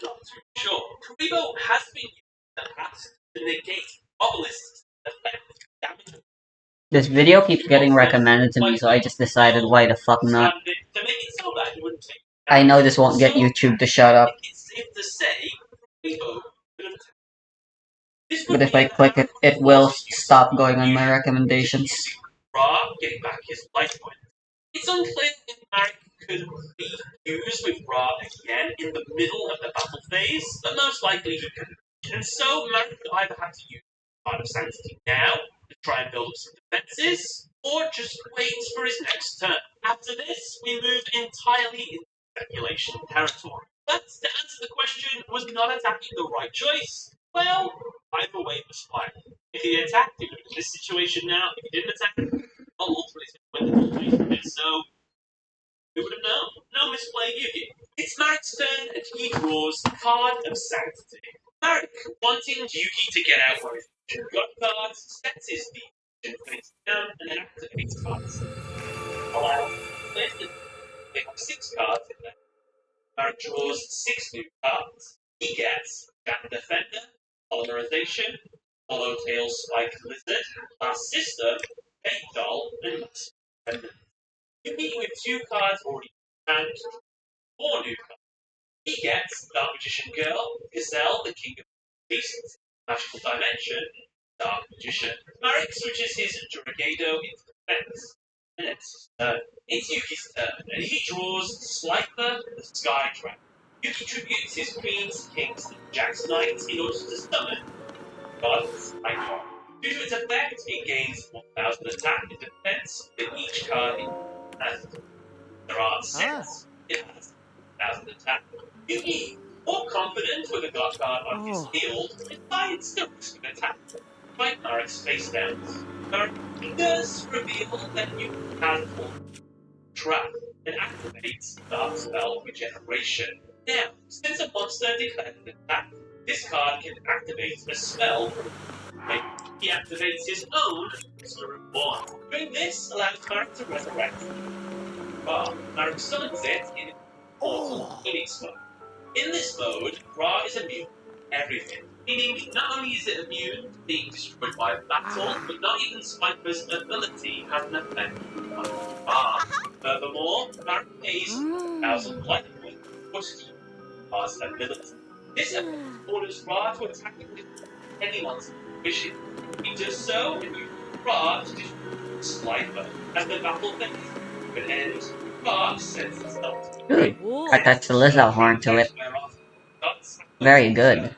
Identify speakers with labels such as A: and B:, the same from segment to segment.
A: not too sure. Kuribo has been used in the past to negate Obelisk's effect damage.
B: This video keeps getting recommended to me, so I just decided why the fuck not.
A: To make it so bad, you wouldn't take
B: I know this won't get YouTube to shut up,
A: it's safe to say Kuribo could have
B: but if I click it, it will stop going on my recommendations.
A: Ra getting back his life point. It's unclear if Marek could be used with Ra again in the middle of the battle phase, but most likely he couldn't. And so Marek would either have to use part of Sanity now to try and build up some defenses, or just wait for his next turn. After this, we move entirely into speculation territory. But to answer the question, was not attacking the right choice? Well, either way was fine. If he attacked, he would have in this situation now. If he didn't attack, well, ultimately he's going to win the situation. So, who would have known? No misplay Yugi. It's Marek's turn, and he draws the card of Sanctity. Marek, wanting Yugi to get out with his god cards, sets his deep face down and then activates cards. Allow players to pick up 6 cards in there. Marek draws 6 new cards. He gets Jack Defender, Polymerization, Hollowtail Spike Lizard, Last System, Fate Doll, and Master Defender. Yugi with 2 cards already and 4 new cards. He gets Dark Magician Girl, Gazelle, the King of Beasts, Magical Dimension, Dark Magician. Marek switches his Duragado into defense. And it's Yuki's turn, and he draws Slifer, the Sky Dragon. Yuki tributes his queens, kings, and Jack's knights in order to summon God's Icon. Due to its effect, it gains 1000 attack and defense with each card it has. There are 6. It has 1000 attack. Yuki, more confident with a god card on his field, decides to risk an attack. Fight Marek's face downs. Marek does reveal that Yuki has a trap and activates Dark Spell Regeneration. Now, since a monster declared an attack, this card can activate a spell from he activates his own Monster Reborn. Doing this allows Marek to resurrect. Marek summons it in Portal Phoenix mode. In this mode, Ra is immune to everything, meaning not only is it immune to being destroyed by a battle, but not even Swiper's ability has an effect on Ra. Furthermore, Marek pays 1,000 life points to Ra's ability. This orders Ra to attack with anyone's wishes. He does so and uses Ra to destroy Slifer. As the battle phase could end, Ra sends itself to
B: Good. Attach the Lizard horn to it. Very good.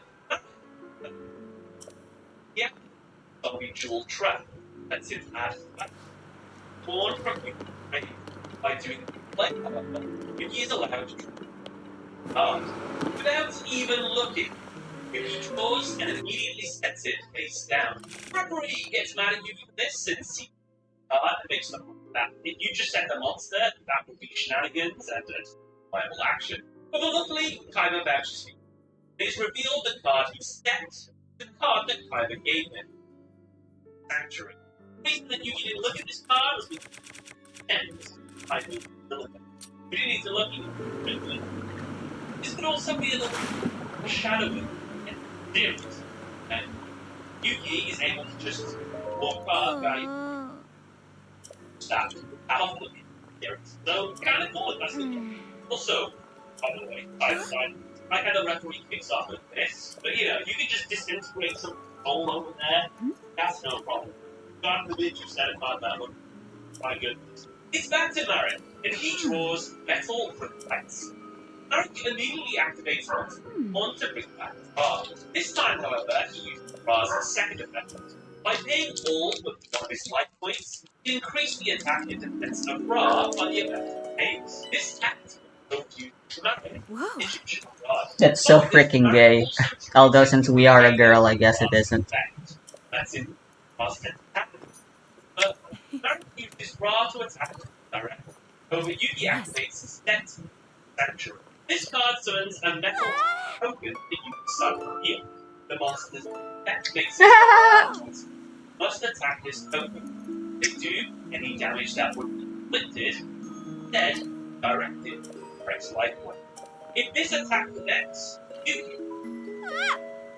A: Yeah, a mutual trap. That's it. Torn from you by doing play, however, Yuki is allowed to without even looking. Yuki draws and immediately sets it face down. Referee gets mad at Yuki for this since he makes them that if you just set the monster, that would be shenanigans and a viable action. But luckily, Kaiba vouches for you. It is revealed the card he set, the card that Kaiba gave him. Sanctuary. The reason that Yuki didn't look at this card was because I need to look at it. We didn't need to look at it. This could also be a little foreshadowing and theories. And Yuki is able to just walk card value stop out of the theories. So kind of cool if that's the case. Also, by the way, side, I had a referee kicks off with this, but you can just disintegrate some gold over there. That's no problem. God forbid you set a card that would. My goodness. It's back to Marek, and he draws Metal Reflex. Marek immediately activates on to bring back his card. This time, however, he used Ra's second effect. By paying all but one of his life points, he increased the attack and defense of Ra by the amount he pays. This tactic was used to Marek.
B: That's so freaking gay. Although since we are a girl, I guess it isn't.
A: That's it. But Marek uses Ra to attack directly. However, Yuki activates his set Sanctuary. This card summons a metal token that you can start heal. The monster's effect makes it must attack this token. They do any damage that would be inflicted, then directed, press life point. If this attack connects, Yuki.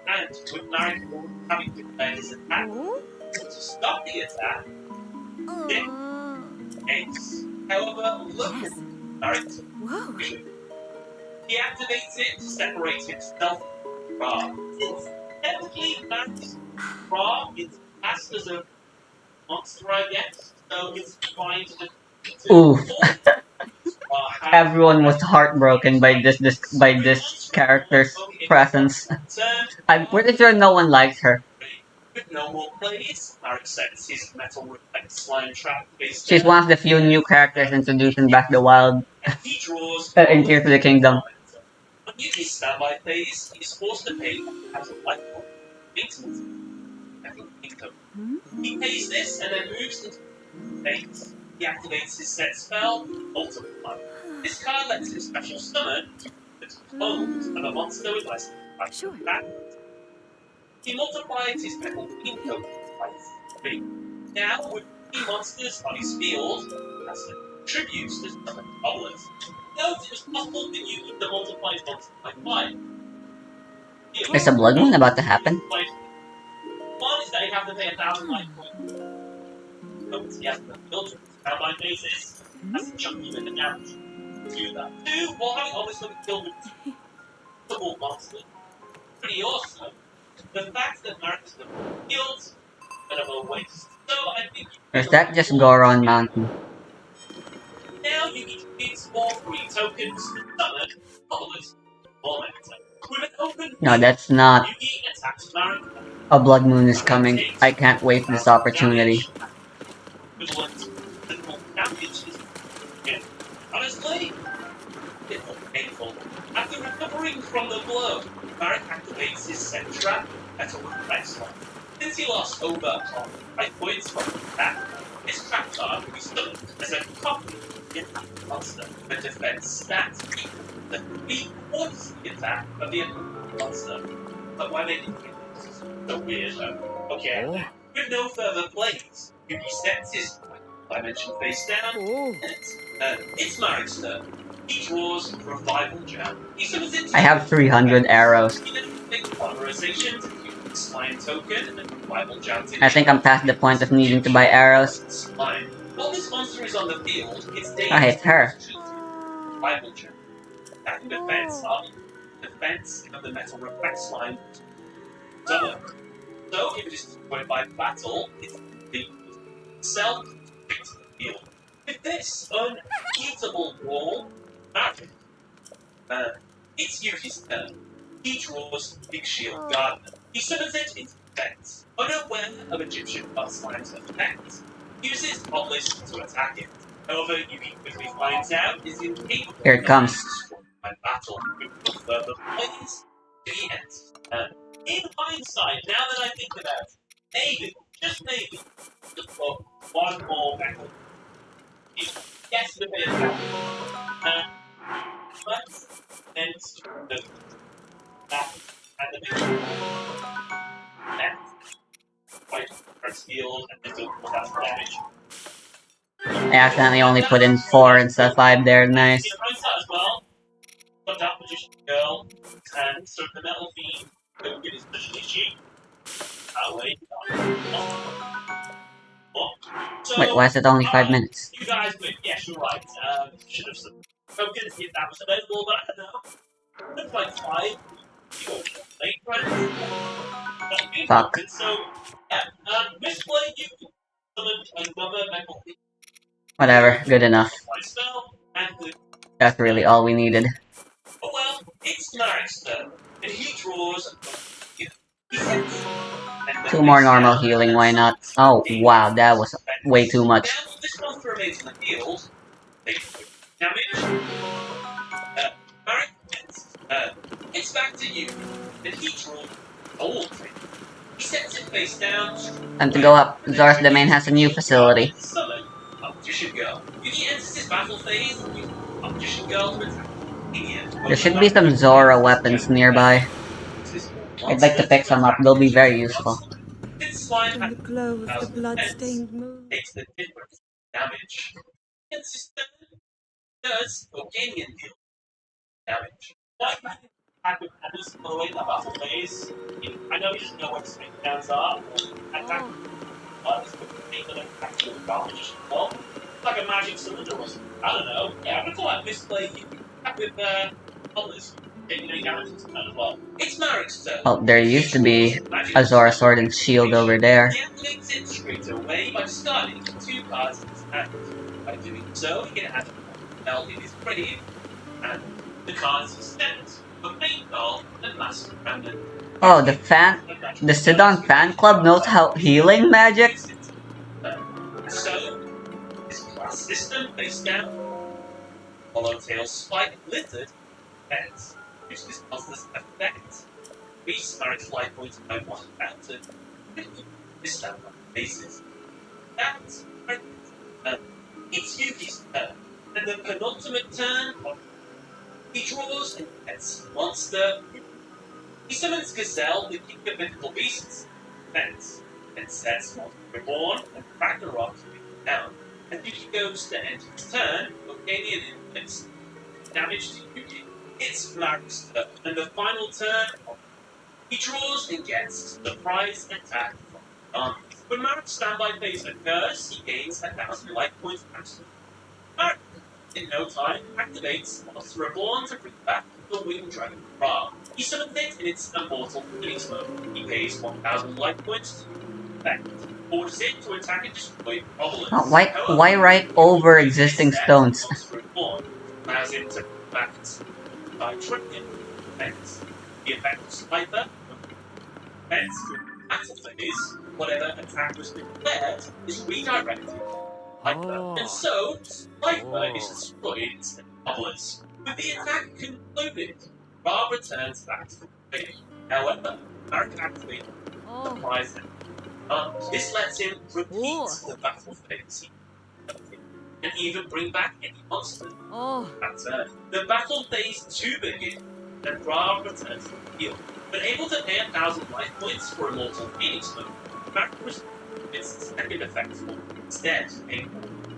A: And with Mariko having declared his attack, to stop the attack, Dick Ace. However, look at
C: Yes.
A: Mariko.
C: Whoa.
A: He activates it to separate himself from Ra. Since technically Mariko's Ra is classed as a monster, I guess, so it's fine to just
B: Ooh,
A: form Ra has
B: everyone was heartbroken by this character's presence. I'm pretty sure no one likes her.
A: with no more plays, Marek sets his metal reflex slime trap face
B: She's
A: down,
B: one of the few new characters introduced in Back the Wild
A: and he draws
B: in Tears of the Kingdom.
A: when Yuki's standby phase, he's forced to pay as a lifeboat maintenance metal income. He pays this and then moves into phase. He activates his set spell, Multiply. This card lets him special summon the clones of a monster with less than 5
C: Sure.
A: backwards. He multiplies his metal income twice. 3. Now, with 3 monsters on his field, as tributes to summon goblins. Note it was possible to use the multiplied monster by 5.
B: Is a blood moon about to happen?
A: One is that you have to pay 1,000 life points. Note he has the filter combine basis. That's a chunky with the damage. Do that. 2, while having obviously killed with multiple monsters. Pretty awesome. The fact that Marcus the fields bit of a waste. So I think
B: Or is that just Goron Mountain?
A: now you can use all 3 tokens to summon Obelisk Momentum. With an open
B: No,
A: field,
B: that's not.
A: Yugi attacks Marek.
B: A blood moon is coming. I can't waste this opportunity.
A: Equivalent to damage is honestly, it was painful. After recovering from the blow, Marek activates his set trap at a reflex line. Since he lost over 5 points from the attack, his trap card will be summoned as a copy of the monster with defense stats equal to the force attack of the monster. But why they didn't get this is so weird. Okay, with no further plays, he resets his dimension face down, and it's Marek's turn. He draws Revival Jam. He summons it.
B: I have 300 arrows.
A: He then makes polymerization to use Slime token and then Revival Jam.
B: I think I'm past the point of needing to buy arrows.
A: Slime. While this monster is on the field, it's
B: Ah, it's her.
A: Revival Jam. Attacking defense of the metal reflex line. So if it is destroyed by battle, it's the self fixed field. With this unbeatable wall, magic. It's Yuki's turn. He draws Big Shield Gardener. He summons it into defense. Unaware of Egyptian Slime's effect, uses Obelisk to attack it. However, Yuki quickly finds out is incapable
B: Here it comes.
A: by battle with no further plays to the end. In hindsight, now that I think about it, maybe, just maybe, just put one more battle. Yes, the bit but then the back and the big and fight press field and then go for that damage.
B: I accidentally only put in 4 instead of 5 there. Nice.
A: In hindsight as well, got that magician girl and so the metal fiend don't get his especially cheap. Wait. So,
B: Wait, why is it only 5 minutes?
A: You guys win. Yes, you're right. Should have spoken if that was available, but I don't know. Looks like 5. You go late, right?
B: Fuck.
A: So, yeah. Misplay, you summoned another metal fiend.
B: Whatever, good enough.
A: Spell, and the
B: That's really all we needed.
A: oh well, it's Marek's turn, and he draws. He sets.
B: 2 more normal healing, why not? Oh, wow, that was way too much.
A: Now, this monster remains in the field. They damage. Marek, it's back to you. And he draws old thing. He sets it face down.
B: Time to go up. Zora's Domain has a new facility.
A: Summon Magician Girl. If he enters his battle phase, use Magician Girl to attack.
B: There should be some Zora weapons nearby. I'd like to pick some up, they'll be very useful.
A: This slime
C: In the glow of the blood-stained moon.
A: takes the difference damage. Consistent does Organian deal damage. White magic attack with Obelisk all the way in the battle phase. I know you just know where swing downs are, but attack with Paper and attack with Magician well. It's like a magic cylinder or something. I don't know. Yeah, I'm gonna call that misplay. You can attack with Obelisk. Taking any damage as well. It's Marek's turn.
B: Oh, there used to be a Zora Sword and Shield over there.
A: He activates it straight away by discarding 2 cards in his hand. By doing so, he can add a spell in his grave, and the cards he spent for main call and master remnant.
B: Oh, the Sidon fan club knows how healing magic?
A: So, this class system based down Swallowtail Spike Lizard effects, which dispels this effect. Restart life points by 1,000. This time on the basis. That's it's Yuki's turn. And the penultimate turn, he draws and gets monster. He summons Gazelle, the king of mythical beasts. Fence. And sets Monster Reborn and Ragnarok down. And Yuki goes to end his turn, Organian inflicts damage to Yuki. It's Marek's turn. And the final turn, he draws and gets surprise attack from the army. When Marek's standby phase occurs, he gains 1,000 life points maximum. Marek, in no time, activates Monster Reborn to bring back the Winged Dragon Ra. He summons it in its immortal Phoenix mode. He pays 1,000 life points to effect. Orders it to attack and destroy Obelisks.
B: Oh, why write over existing stones?
A: Monster Reborn allows it to bring back its by Trippian effects. The effect of Sniper effects battle phase, whatever attack was declared is redirected to Sniper. And so, Sniper is destroyed instead of Obelisk. With the attack concluded, Ra returns back to the field. However, Marek activates the prize and this lets him repeat the battle phase and even bring back any monster. That turn. The battle phase 2 begins, and Ra returns to the field. But able to pay 1,000 life points for Immortal Phoenix mode, Marek restores its second effect for instead, paying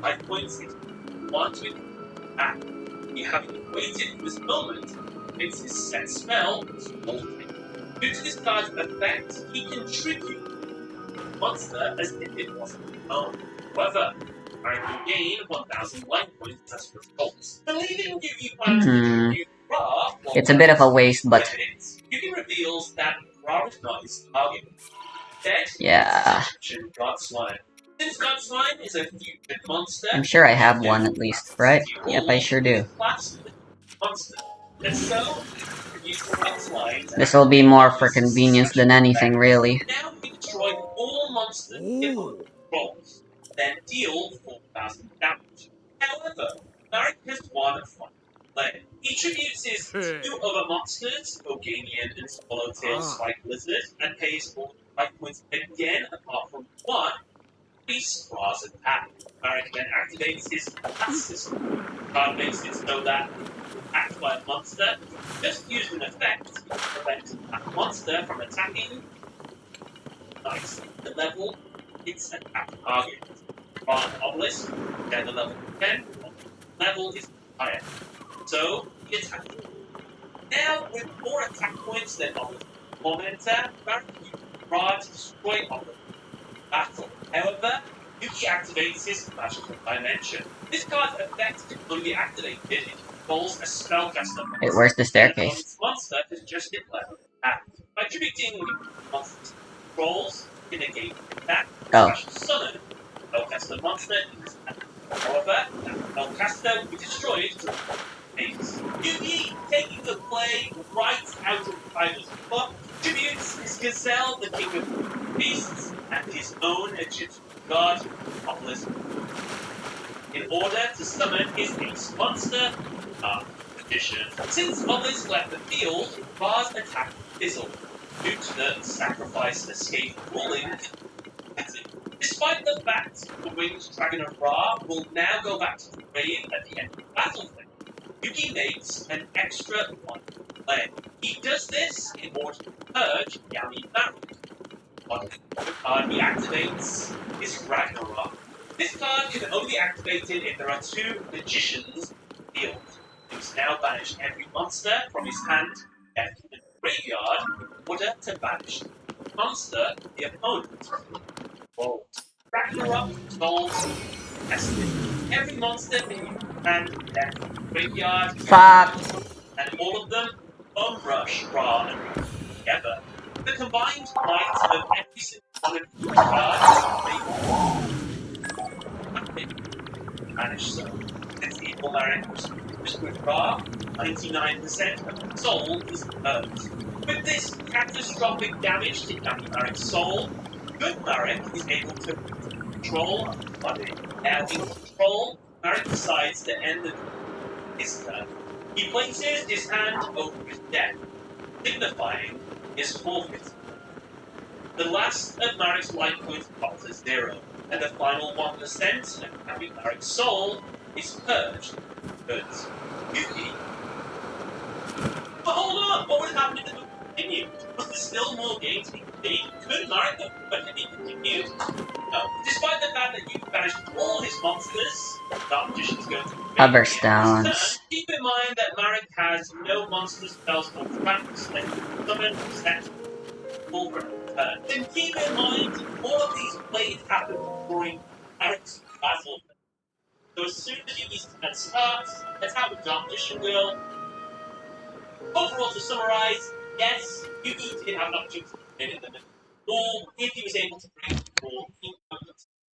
A: life points into 1 to attack. He having waited for this moment, makes his set spell Molten. Due to this card's effect, he can tribute the monster as if it wasn't his own. However, Marek will gain 1,000 life points as a result. Believing Yuki plans to tribute Ra,
B: it's a bit of a waste, but
A: Yuki reveals that Ra is not his target. Instead,
B: yeah.
A: Godslime. Since Godslime is a fusion monster,
B: I'm sure I have one at least, right? Yep, I sure do.
A: Monster. And so,
B: This will be more for convenience than anything, really.
A: now we destroy all monsters in rolls, then deal 4,000 damage. However, Marek has one final play. He tributes his 2 other monsters, Organian and Swallowtail Spike Lizard, and pays all 5 points again apart from 1. Beast Ra's attack. Marek then activates his attack system. Card makes it so that attacked by a monster, just use an effect to prevent that monster from attacking. Nice. The level its attack target. Ra and Obelisk, again the level 10, level is higher. So, he attacks. Now, with more attack points than Obelisk Tormentor, Marek uses Ra to destroy Obelisk. Battle. However, Yuki activates his magical dimension. This card's effect can only be activated if it controls a spellcaster monster.
B: Wait, where's the staircase?
A: This monster is just declared attack. By attributing monsters controls in a game attack, special summon a spellcaster monster in this attack. However, that spellcaster will be destroyed through phase. Yuki, taking the play right out of Tyler's book, tributes his Gazelle, the king of beasts, and his own Egyptian god, Obelisk, in order to summon his ace monster, Magician. Since Obelisk left the field, Ra's attack fizzled due to the sacrifice escape ruling. Despite the fact the Winged Dragon of Ra will now go back to the grave at the end of the battlefield, Yuki makes an extra one play. He does this in order to purge Yami Marek. The card he activates is Ragnarok. This card can only be activated if there are 2 magicians in the field. He's now banished every monster from his hand left in the graveyard in order to banish the monster the opponent rolled. Ragnarok souls tested. Every monster in your hand left the graveyard,
B: Fuck.
A: and all of them bone rush Ra and together. The combined might of every single one of these cards may vanish so. Since the Ilmarik was fused with Ra, 99% of the soul is hers. With this catastrophic damage to Young Marik's soul, Good Marik is able to control of the body. Now in control, Marik decides to end his turn. He places his hand over his death, signifying his forfeit. The last of Marik's life points falls to 0, and the final 1% of Happy Marik's soul is purged. Good. Yuki. But hold on! What would happen if the movie continued? Was there still more games to be played? Could Marik have be continued? No. Despite the fact that Yuki banished all his monsters, Dark Magician's going to
B: Hoverstones.
A: keep in mind that Marik has no monster spells or traps that can summon, set, or return. Then keep in mind, all of these plays happen during Marik's battle. So as soon as Yuki's turn starts, attack with Dark Magician will. Overall, to summarize, yes, Yuki did have an opportunity to win in the middle. Or if he was able to bring more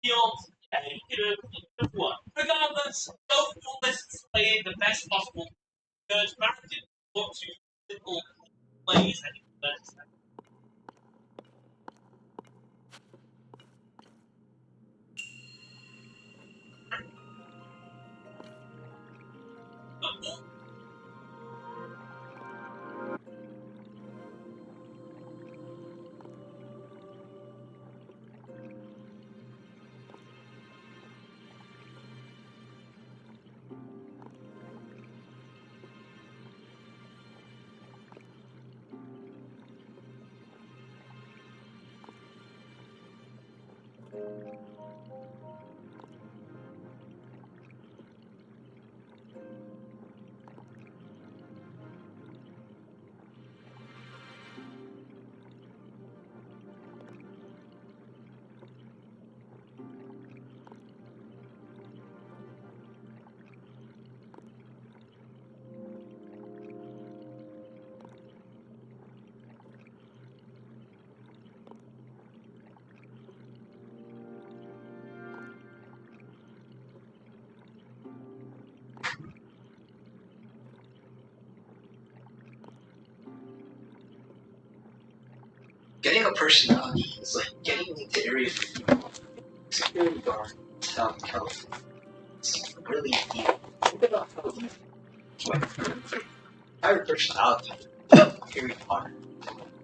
A: field, and he could have won. Regardless, both duelists played the best possible good. Marik didn't want to simple plays and he learned that.
D: Getting a personality is like getting into areas where security guard South California. It's really deep. Think about how you have a personality, Harry Potter,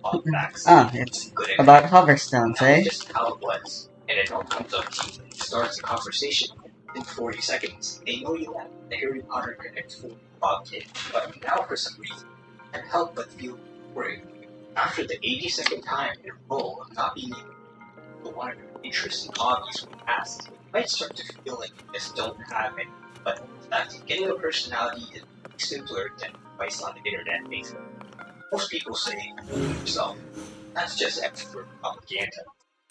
D: on facts.
B: Ah, it's about hoverstones, eh?
D: Just how it was. And it all comes up to you. It starts a conversation in 40 seconds. They know you have the Harry Potter Connect 4 Bob kid, but now for some reason, I can't help but feel worried. After the 82nd time in a row of not being able to one of your interests and hobbies from the past, you might start to feel like you just don't have any. But in fact, getting a personality is simpler than advice on the internet makes it. Most people say, know yourself. That's just extrovert propaganda.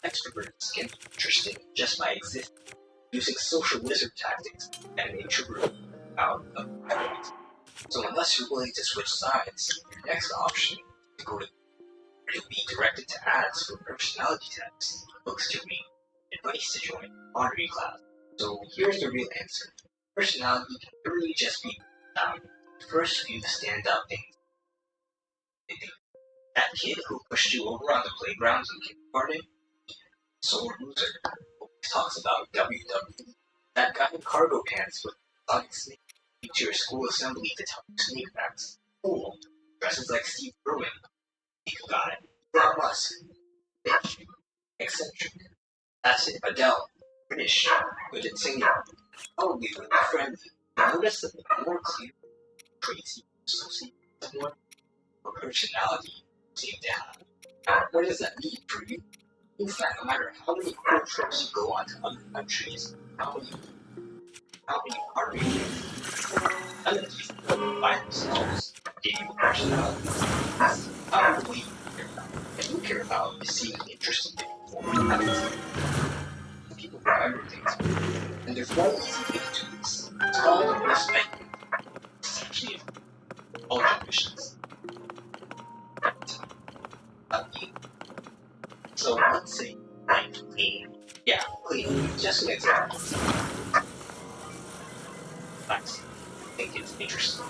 D: Extroverts can be interesting just by existing, using social lizard tactics, and an introvert out of private. So unless you're willing to switch sides, your next option is to go to you'll be directed to ads for personality tests, books to read, advice to join, pottery class. So here's the real answer. Personality can literally just be down. The first few standout things. That kid who pushed you over on the playground in kindergarten, sore loser, always talks about WWE. That guy in cargo pants with sonic snake to your school assembly to tell you snake facts. Cool. Dresses like Steve Irwin. You got it. From us. Bitch. Eccentric. That's it. Adele. British. Good at singing. Probably really friendly. Notice that the more clear traits you associate with someone, or personality you seem to have. Now, what does that mean for you? In fact, no matter how many cool trips you go on to other countries, how many parties, none of these people by themselves gave you a personality. That's how the way you care about. And you care about is seeing interesting people having people remember things. And there's one easy way to do this. It's called respect. It's actually all generations. So let's say like cleaning. Yeah, cleaning. Just an example. Facts. I think it's interesting.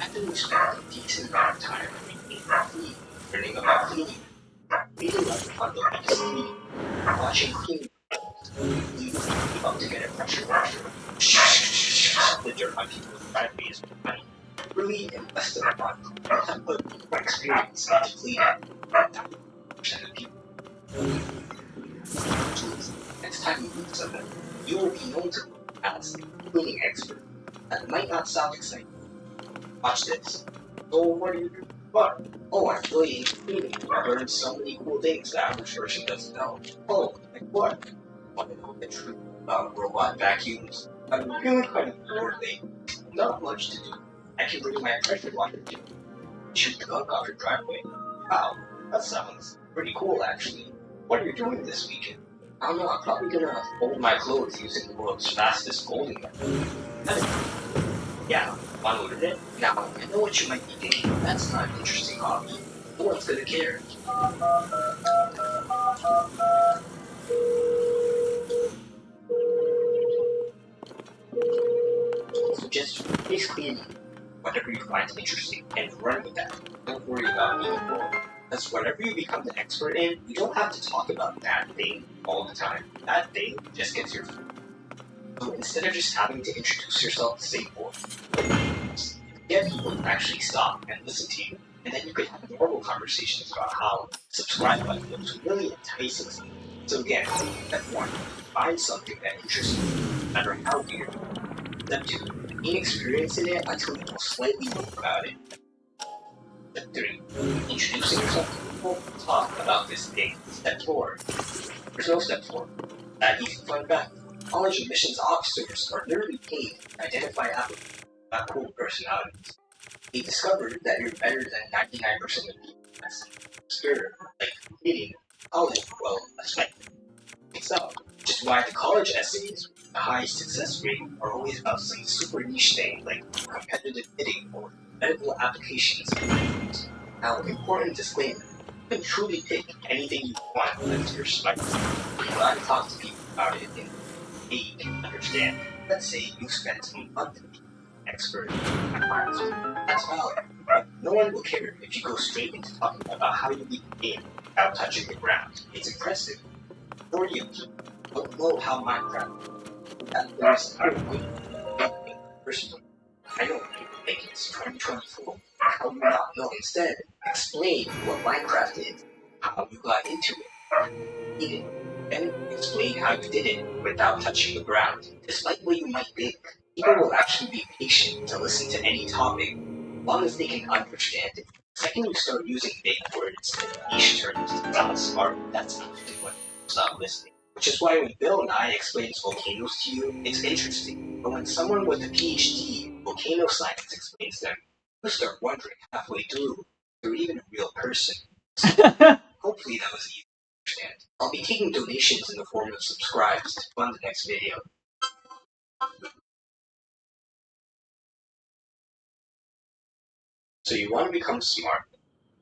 D: After you spend a decent amount of time reading about cleaning, learning about cleaning, reading about the fundamentals of cleaning, watching cleaning videos, you keep up to get a pressure washer. The dirt on people's driveways with money. Really invested a lot. You have put more experience into cleaning. 90% of people. Next time you meet someone, you will be known to as a cleaning expert. That might not sound exciting. Watch this. So what do you do? What? Oh, I'm really into cleaning. I learned so many cool things the average person doesn't know. Oh, like what? Want to know the truth about robot vacuums? I'm really kind of bored lately. Not much to do. I can bring my pressure washer to shoot the gunk off your driveway. Wow, that sounds pretty cool actually. What are you doing this weekend? I don't know, I'm probably gonna fold my clothes using the world's fastest folding method. Yeah, wanna look at it? Now, I know what you might be thinking. That's not an interesting hobby. No one's gonna care. So just basically whatever you find interesting and run with that. Don't worry about being bored. Because whatever you become the expert in, you don't have to talk about that thing all the time. That thing just gets your food. So instead of just having to introduce yourself to say more, get people to actually stop and listen to you, and then you could have normal conversations about how subscribe button looks really enticing. So again, step 1, find something that interests you, no matter how weird. Step 2, gain experience in it until you know slightly more about it. Step 3, introducing yourself to people, talk about this thing. Step 4, there's no step 4. That easy fun fact. College admissions officers are literally paid to identify applicants with cool personalities. They discovered that you're better than 99% of people that's scared, like completing college, well, expected. So, which is why the college essays with the high success rate are always about some super niche thing like competitive bidding or medical applications. Now, important disclaimer, you can truly pick anything you want as your specialty. You gotta talk to people about it and they can understand. Let's say you spent a month with an expert at finance. That's valid. But no one will care if you go straight into talking about how you beat the game without touching the ground. It's impressive. Majority of people don't know how Minecraft works. That there's a good personally. I know people think it's 2024. How do you not know? Instead, explain what Minecraft is, how you got into it, eat it, and explain how you did it without touching the ground. Despite what you might think, people will actually be patient to listen to any topic, as long as they can understand it. The second you start using big words and niche terms to sound smart, that's actually when people stop listening. Which is why when Bill Nye explains volcanoes to you, it's interesting. But when someone with a PhD in volcano science explains them, you start wondering halfway through if you're even a real person. So, hopefully that was easy to understand. I'll be taking donations in the form of subscribes to fund the next video. So you want to become smart.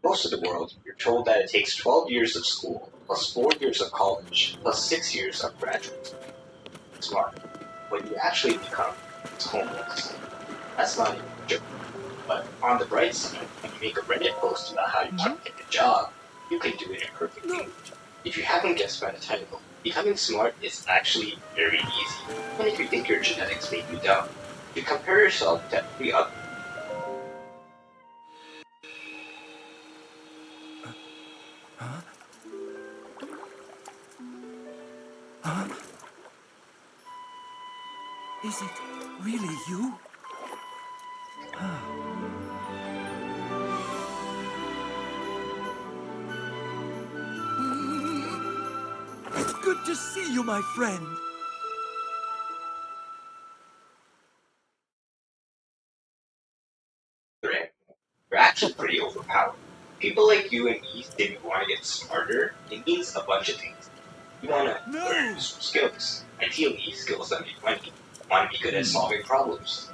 D: Most of the world, you're told that it takes 12 years of school, plus 4 years of college, plus 6 years of graduate school. Smart. What you actually become is homeless. That's not even a joke. But on the bright side, when you make a Reddit post about how you can't get a job, you can do it in perfect English. If you haven't guessed by the title, becoming smart is actually very easy, even if you think your genetics make you dumb. If you compare yourself to every other
E: Is it really you? It's good to see you, my friend.
D: power. People like you and me say we want to get smarter. It means a bunch of things. You want to learn useful skills. Ideally, skills that make money. You want to be good at solving problems.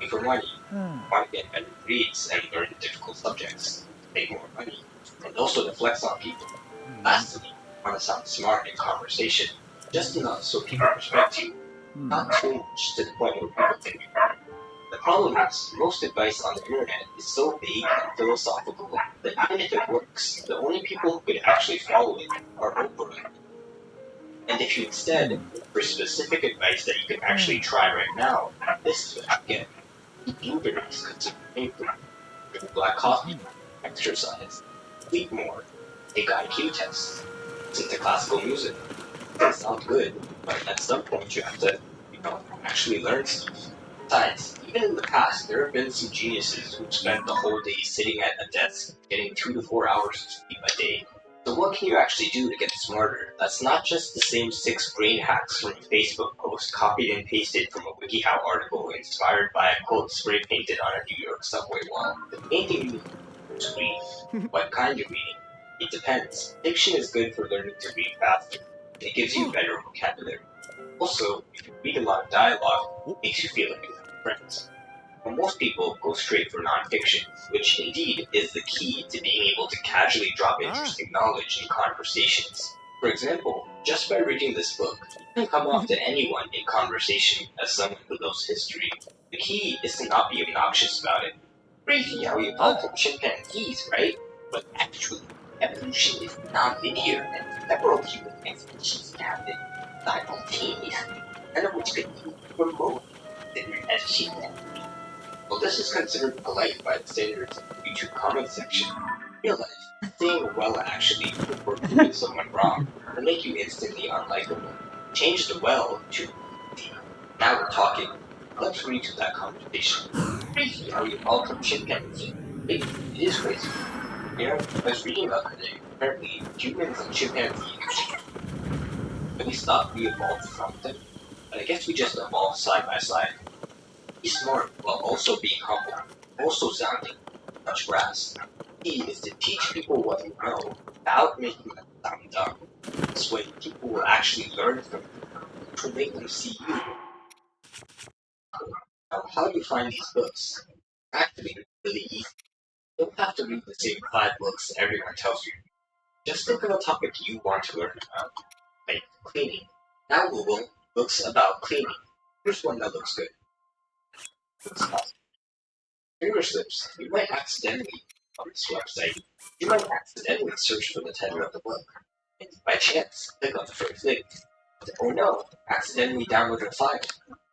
D: And for money, you want to get better grades and learn difficult subjects. Make more money. And also to flex on people. Lastly, you want to sound smart in conversation. Just enough so people respect you. Not too much to the point where people think you are. The problem is, most advice on the internet is so vague and philosophical that even if it works, the only people who could actually follow it are Oprah. And if you instead look for specific advice that you can actually try right now, this is what you get. Eat blueberries, consume paper, drink black coffee, exercise, sleep more, take IQ tests, listen to classical music. It can sound good, but at some point you have to, actually learn stuff. Besides, even in the past, there have been some geniuses who spent the whole day sitting at a desk, getting 2 to 4 hours of sleep a day. So what can you actually do to get smarter? That's not just the same 6 brain hacks from a Facebook post copied and pasted from a WikiHow article inspired by a quote spray painted on a New York subway wall. The main thing you need is read. What kind of reading? It depends. Fiction is good for learning to read faster. It gives you better vocabulary. Also, if you read a lot of dialogue, it makes you feel like you have friends. But most people go straight for nonfiction, which indeed is the key to being able to casually drop interesting knowledge in conversations. For example, just by reading this book, you can come off to anyone in conversation as someone who knows history. The key is to not be obnoxious about it. Crazy how we all from chimpanzees, right? But actually, evolution is non-linear and several human species happened simultaneously, none of which could be remote considered as chimpanzees. Well, this is considered polite by the standards of the YouTube comment section. In real life, saying well actually before proving someone wrong will make you instantly unlikable. Change the well to the. Now we're talking. Let's read to that conversation. Crazy how you all from chimpanzee. It is crazy. I was reading the other day. Apparently, humans and chimpanzees we thought we evolved from them, but I guess we just evolved side by side. Be smart while also being humble, also sounding much grass. The key is to teach people what you know without making them sound dumb. This way, people will actually learn from you, which will make them see you. Now, how do you find these books? Actually, it's really easy. You don't have to read the same 5 books everyone tells you. Just think of a topic you want to learn about, like cleaning. Now Google books about cleaning. Here's one that looks good. Finger slips. You might accidentally on this website. You might accidentally search for the title of the book. And by chance, click on the first link. Oh no, accidentally downloaded a file.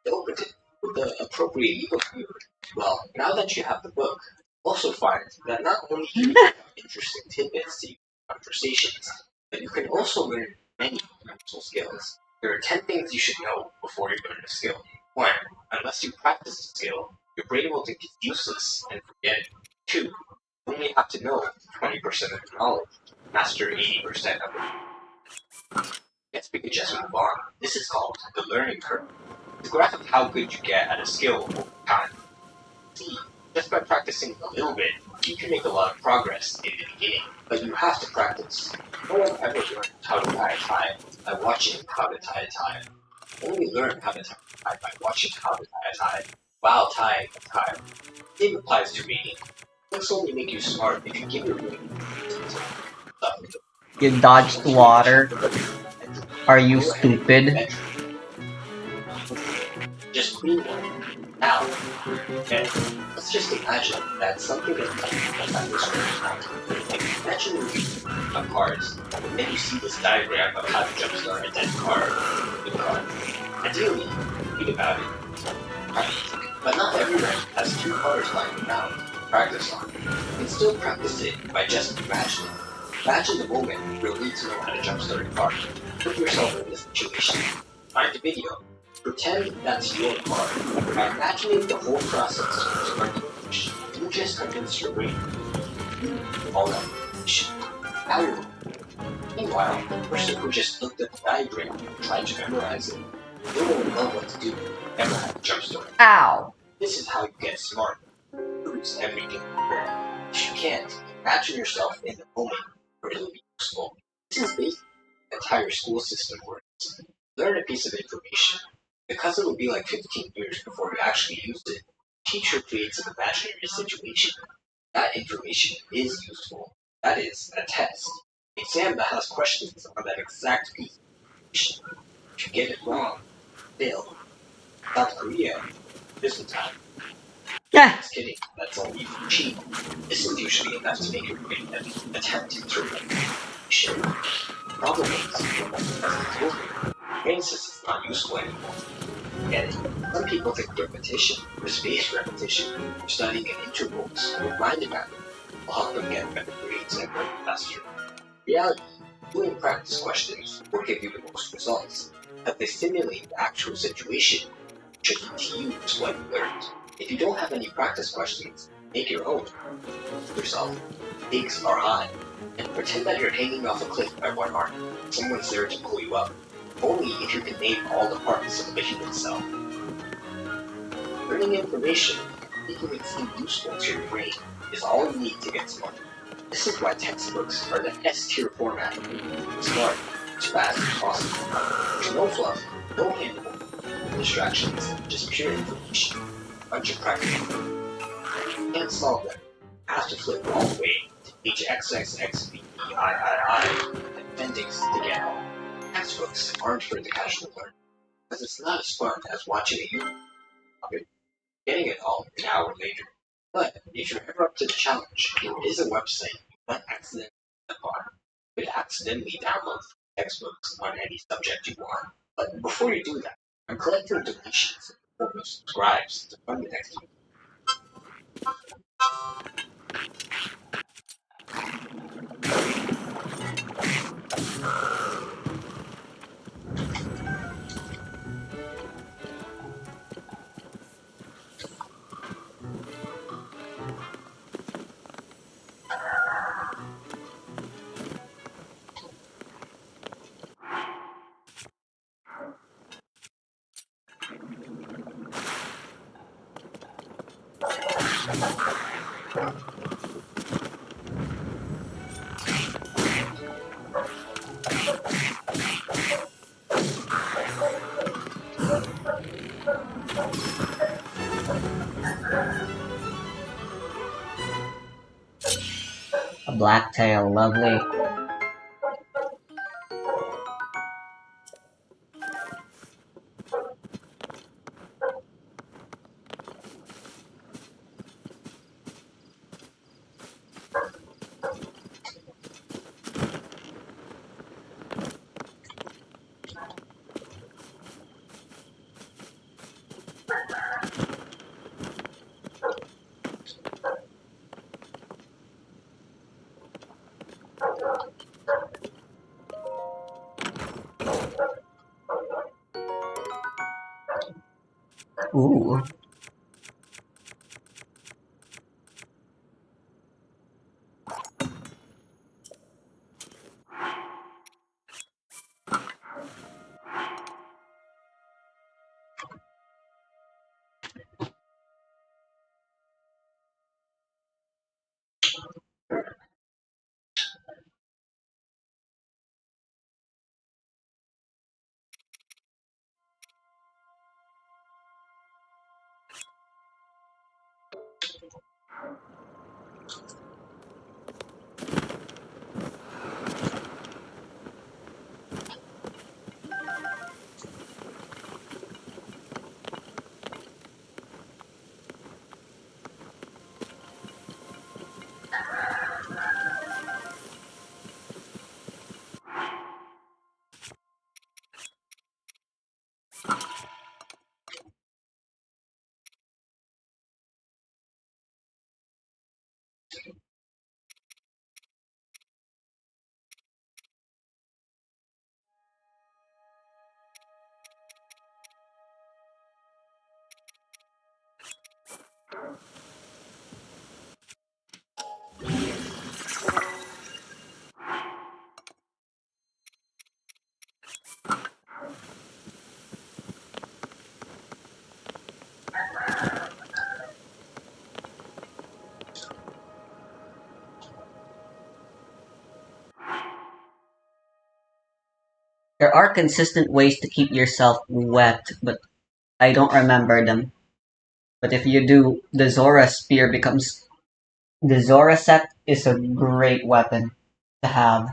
D: Open it with the appropriate ebook viewer. Well, now that you have the book, also find that not only can you get interesting tidbits to use in conversations, but you can also learn many useful skills. There are 10 things you should know before you learn a skill. 1. Unless you practice a skill, your brain will think it's useless and forget it. 2. You only have to know 20% of the knowledge, master 80% of it. Guess we could just move on. This is called the learning curve. It's a graph of how good you get at a skill over time. See, just by practicing a little bit, you can make a lot of progress in the beginning, but you have to practice. No one ever learned how to tie a tie by watching how to tie a tie. Only learn how to tie a tie by watching how to tie a tie while tying a tie. Same applies to reading. Books only make you smart if you give your brain stuff.
B: You dodged water. Are you stupid?
D: Just clean one. Now, okay, let's just imagine that something is happening on this screen. Imagine you're using cars, and then you see this diagram of how to jumpstart a dead car with a car. Ideally, read about it. Right? But not everyone has 2 cars lying around to practice on. You can still practice it by just imagining. Imagine the moment you'll need to know how to jumpstart a car. Put yourself in this situation. Find a video. Pretend that's your car. By imagining the whole process from start to finish, you just convince your brain. All that information. Now you're Meanwhile, the person who just looked at the diagram and tried to memorize it, they won't know what to do. Never had a jumpstart.
B: Ow!
D: This is how you get smart. Use everything you learn. If you can't, Imagine yourself in the moment where it'll be useful. This is basically the entire school system works. Learn a piece of information. Because it'll be like 15 years before you actually use it, the teacher creates an imaginary situation. That information is useful. That is, a test. Exam that has questions on that exact piece of information. If you get it wrong, fail. South Korea, this is how.
B: Yeah.
D: Just kidding, that's only if you cheat. This is usually enough to make your brain attempt to share. Problem is, as I told you, brain system is not useful anymore. Get it? Some people think repetition, or spaced repetition, or studying in intervals, or mind mapping will help them get better grades and work faster. Reality, doing practice questions will give you the most results, but they simulate the actual situation, which you need to use what you learned. If you don't have any practice questions, make your own. Yourself. Stakes are high. And pretend that you're hanging off a cliff by one arm. Someone's there to pull you up. Only if you can name all the parts of a human cell. Learning information, making it seem useful to your brain, is all you need to get smart. This is why textbooks are the S-tier format. Smart, as fast as possible. No fluff, no handle, no distractions, just pure information. Bunch of practice. You can't solve them. You have to flip all the way to page XXXVIII appendix to get home. Textbooks aren't for the casual learner, because it's not as fun as watching a YouTube video, getting it home an hour later. But if you're ever up to the challenge, there is a website you might accidentally click on. You could accidentally download textbooks on any subject you want. But before you do that, I'm collecting donations from subscribes to fund the next week.
B: A black tail, lovely. Ooh. There are consistent ways to keep yourself wet, but I don't remember them. But if you do, the Zora set is a great weapon to have.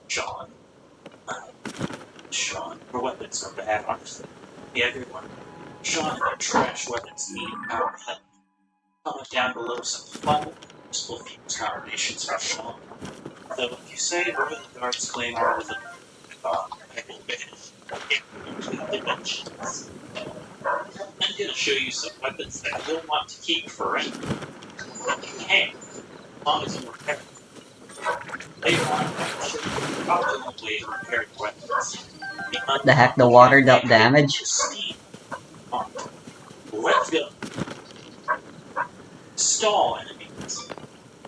A: Sean. Sean, your weapons are bad, honestly. Everyone. Sean, your trash weapons need our help. Comment down below some fun, useful fuse combinations for Sean. So if you say Royal Guards claim art is a I will banish the dimensions. I'm gonna show you some weapons that you'll want to keep forever. But you can, as long as you repair them. Later on, I will show you the optimal way to repair your weapons.
B: What the heck? The water dealt damage?
A: Steam. Let's go. Stall enemies.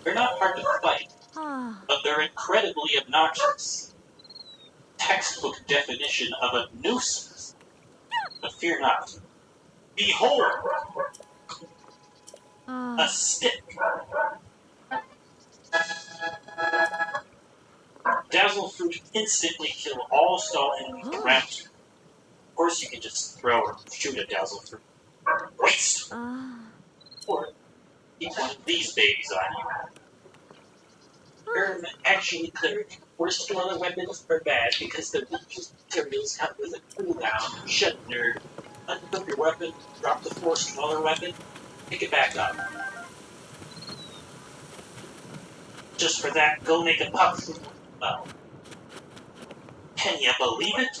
A: They're not hard to fight,
C: Ah,
A: but they're incredibly obnoxious. Textbook definition of a nuisance. But fear not. Behold, a
C: ah.
A: stick. Dazzle Fruit instantly kill all stall enemies around you. Of course, you can just throw or shoot a Dazzle Fruit. Waste!
C: Ah.
A: Or keep one of these babies on you. Actually, the worst other weapons are bad because the weakest materials come with a cooldown. Shut nerd. Unequip your weapon, drop the forced smaller weapon, pick it back up. Just for that, go make a puff. Well, can you believe it?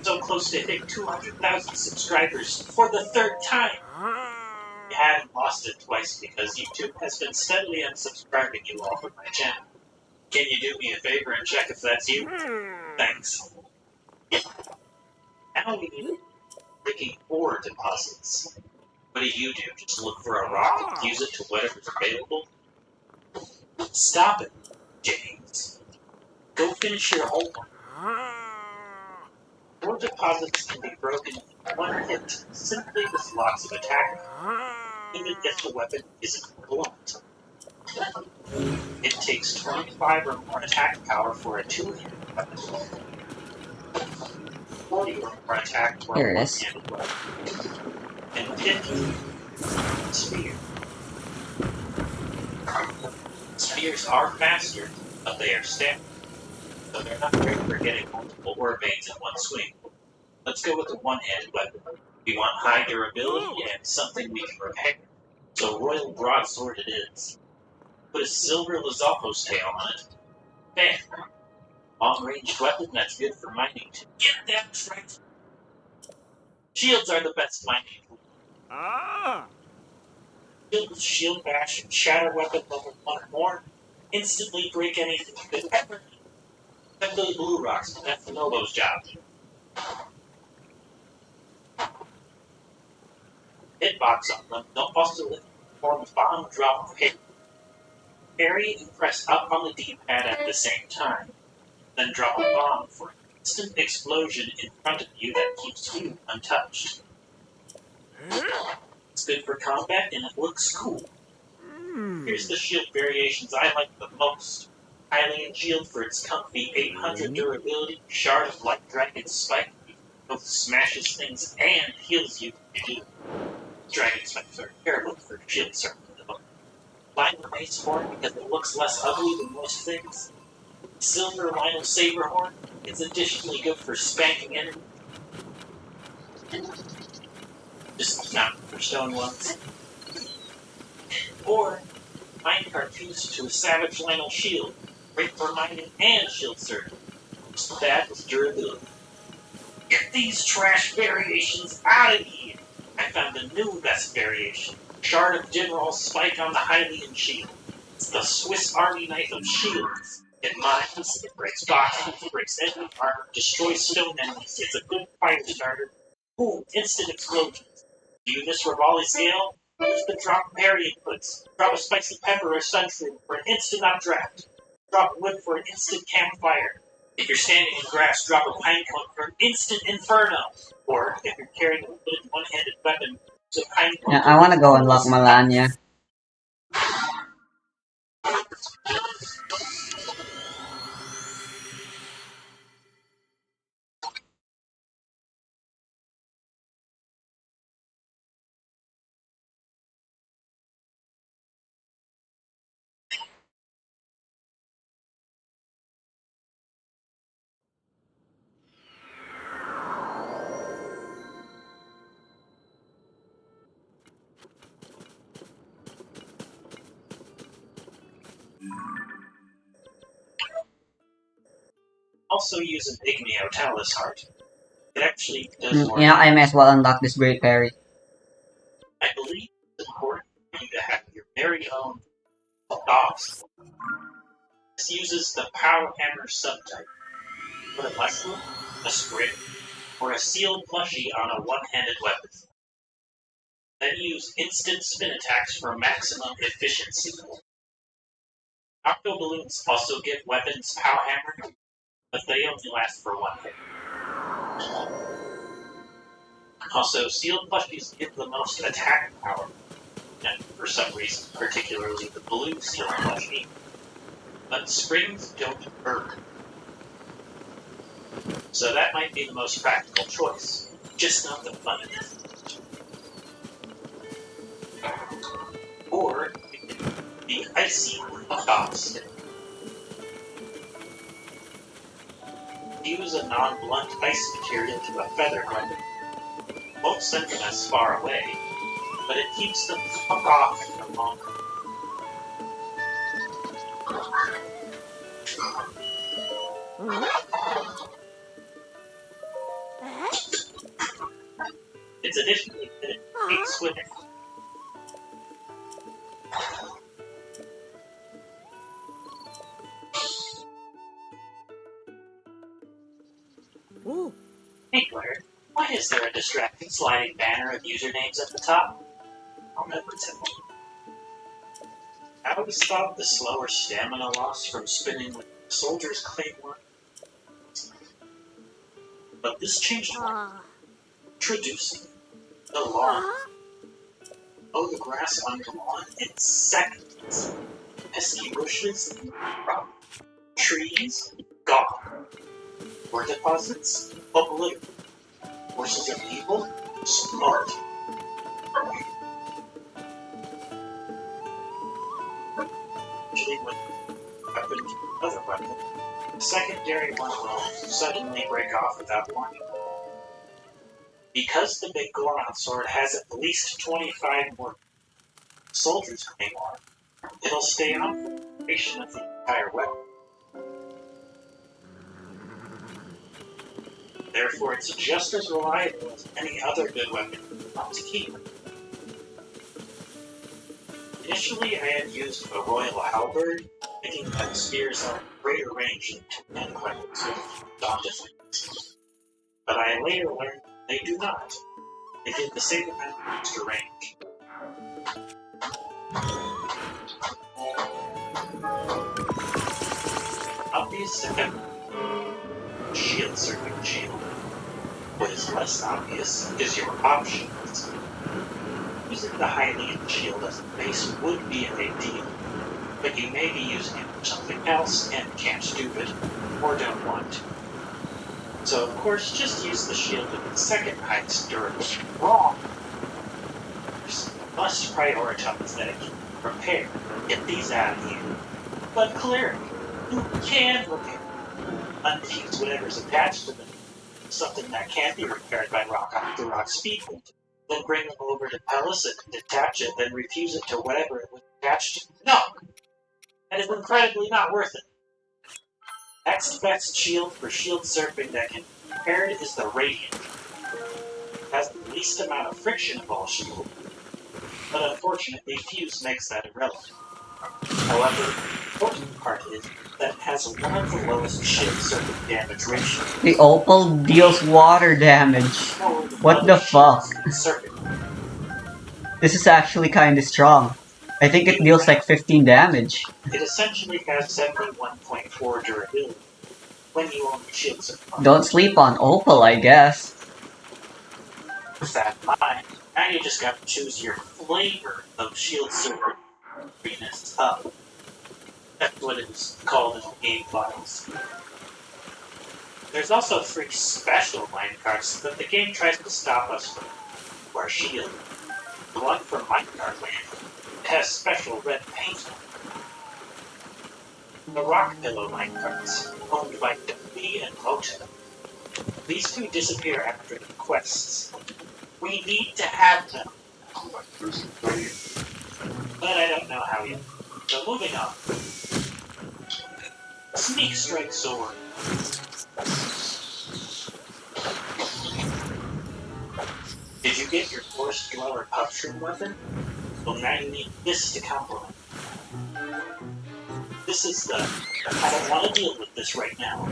A: So close to hitting 200,000 subscribers for the third time. You haven't lost it twice because YouTube has been steadily unsubscribing you all from my channel. Can you do me a favor and check if that's you? Thanks. Now we need freaking ore deposits. What do? Just look for a rock and fuse it to whatever's available? Stop it, James. Go finish your homework. Ore deposits can be broken in one hit, simply with lots of attack, even if the weapon isn't blunt. It takes 25 or more attack power for a 2-handed weapon, 40 or more attack for
B: Here
A: a
B: it is.
A: 1-handed weapon, and 50 spear. Spears are faster, but they are standard, so they're not great for getting multiple ore veins in one swing. Let's go with the 1-handed weapon. We want high durability and something we can repair. So Royal Broadsword it is. Put a silver Lizalfo's tail on it. Bam! Long-range weapon that's good for mining too. Yeah, that's right. Shields are the best mining tool. Shield with Shield Bash and Shatter Weapon level 1 or more. Instantly break anything you could ever need. Except those blue rocks, but that's the Nobo's job. Hitbox on them. Don't also form a bomb drop hit. Parry and press up on the D-pad at the same time. Then drop a bomb for an instant explosion in front of you that keeps you untouched. It's good for combat and it looks cool. Here's the shield variations I like the most. Hylian Shield for its comfy 800 durability, Shard of Light Dragon Spike both smashes things and heals you if you do. Dragon Spikes are terrible for shield circle though. Lionel Mace Horn because it looks less ugly than most things. Silver Lionel Saberhorn is additionally good for spanking enemies. Just not for stone ones. Or minecart fused to a Savage Lionel Shield, great for mining and shield surgery. Most bad with durability. Get these trash variations out of here! I found a new best variation. Shard of Dinral's spike on the Hylian shield. It's the Swiss Army knife of shields. It mines, it breaks boxes, it breaks enemy armor, destroys stone enemies. It's a good fire starter. Boom, instant explosions. Do you miss Rivali scale? Use the drop parry inputs. Drop a spicy pepper or sunshroom for an instant updraft. Drop wood for an instant campfire. If you're standing in grass, drop a pine cone for an instant inferno. Or, if you're carrying a wooden one-handed weapon, use a pine cone
B: Yeah,
A: to
B: I wanna
A: lift
B: go unlock
A: almost
B: Malania.
A: Also use an Igneo Talus Heart. It actually does more.
B: Yeah, I may as well unlock this Great Fairy.
A: I believe it's important for you to have your very own dogs. This uses the Power Hammer subtype. Put a mushroom, a sprig, or a sealed plushie on a one-handed weapon. Then use instant spin attacks for maximum efficiency. Octo balloons also give weapons Power Hammer, but they only last for one hit. Also, sealed plushies give the most attack power, and for some reason, particularly the blue sealed plushie. But springs don't burn. So that might be the most practical choice, just not the funnest. Or you can be icy dogs. Use a non-blunt ice material to a feather weapon. Won't send them as far away, but it keeps them fuck off for longer. It's additionally fitted to 8 swimming.
C: Ooh.
A: Hey Blair, why is there a distracting sliding banner of usernames at the top? I'll never tell you. How to stop the slower stamina loss from spinning with Soldier's Claymore? But this changed introducing the lawn. Mow the grass on your lawn in seconds. Pesky bushes, rock, trees, gone. Ore deposits, obliterated. Horses and people, smart. Usually when weapon to another weapon, the secondary one will suddenly break off without warning. Because the big Goron sword has at least 25 more soldiers claymore, it'll stay on for the duration of the entire weapon. Therefore, it's just as reliable as any other good weapon you want to keep. Initially, I had used a Royal Halberd, thinking that spears have greater range than two-handed weapons with dauntless things. But I later learned they do not. They give the same amount of extra range. Obvious effect. Shield circuit shield. What is less obvious is your options. Using the Hylian shield as a base would be a big deal, but you may be using it for something else and can't do it, or don't want to. So of course, just use the shield with the second highest durability. Wrong! You must prioritize that you repair. Get these out of here. But clearly, you can repair. Unfuse whatever's attached to them. Something that can't be repaired by rock speed. Then bring them over to Pellucid and detach it, then refuse it to whatever it was attached to. No! That is incredibly not worth it. Next best shield for shield surfing that can
F: Paired is the Radiant. It has the least amount of friction of all shields, but unfortunately Fuse makes that irrelevant. However, the important part is that it has one of the lowest shield circuit damage ratios.
B: The Opal deals water damage. What the fuck?
F: Circuit.
B: This is actually kinda strong. I think it deals like 15 damage.
F: It essentially has 71.4 durability when you own the shield circuit.
B: Don't sleep on Opal, I guess.
F: With that in mind, now you just got to choose your flavor of shield circuit greenness up. That's what it's called in the game files. There's also 3 special minecarts that the game tries to stop us from our shield. The one from Minecart Land has special red paint on it. The Rock Pillow minecarts, owned by Dumpy and Moto. These 2 disappear after the quests. We need to have them. But I don't know how yet. So moving on. Sneak Strike Sword. Did you get your Forest Dweller Puffshroom weapon? Well, now you need this to complement. This is the I don't want to deal with this right now.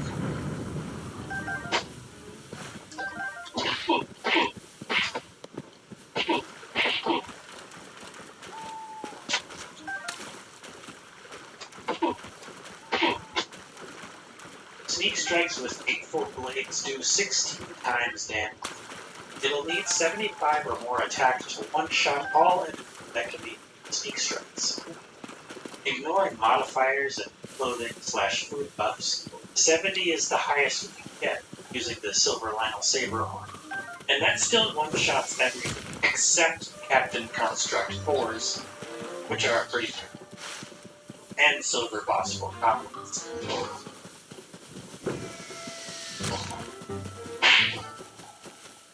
F: Sneak strikes with 8-foot blades do 16 times damage. It'll need 75 or more attacks to one-shot all enemies that can be sneak strikes. Ignoring modifiers and clothing/food buffs, 70 is the highest you can get using the Silver Lionel Saber arm. And that still one-shots everything except Captain Construct 4s, which are pretty good. And Silver Boss 4 compliments.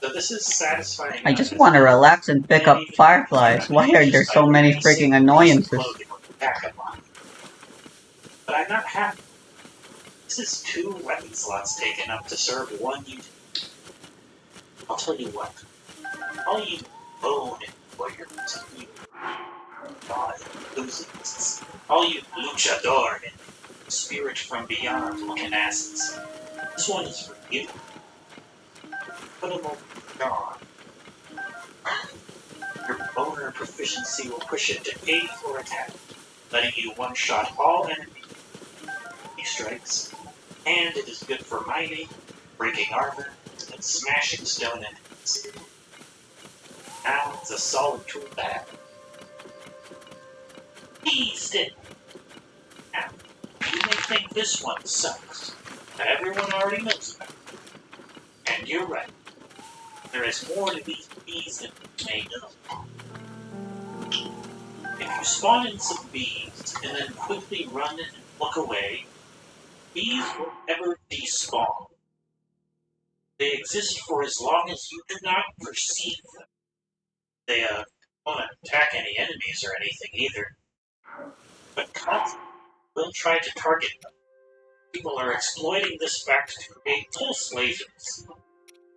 F: So this is satisfying.
B: I just want to relax and pick up fireflies. Why are there so many freaking annoyances?
F: But I'm not happy. This is 2 weapon slots taken up to serve 1 unit. I'll tell you what. All you bone warriors, you god enthusiasts, all you luchador and spirit from beyond looking asses. This one is for you. Put them over on. Your boner proficiency will push it to 84 attack, letting you one-shot all enemies. Strikes, and it is good for mining, breaking armor, and smashing stone enemies. Now it's a solid tool bag. Eased it! Now, you may think this one sucks, but everyone already knows about it. And you're right. There is more to these bees than you may know. If you spawn in some bees, and then quickly run and look away, bees will never despawn. They exist for as long as you do not perceive them. They won't attack any enemies or anything either, but constantly will try to target them. People are exploiting this fact to create pulse lasers.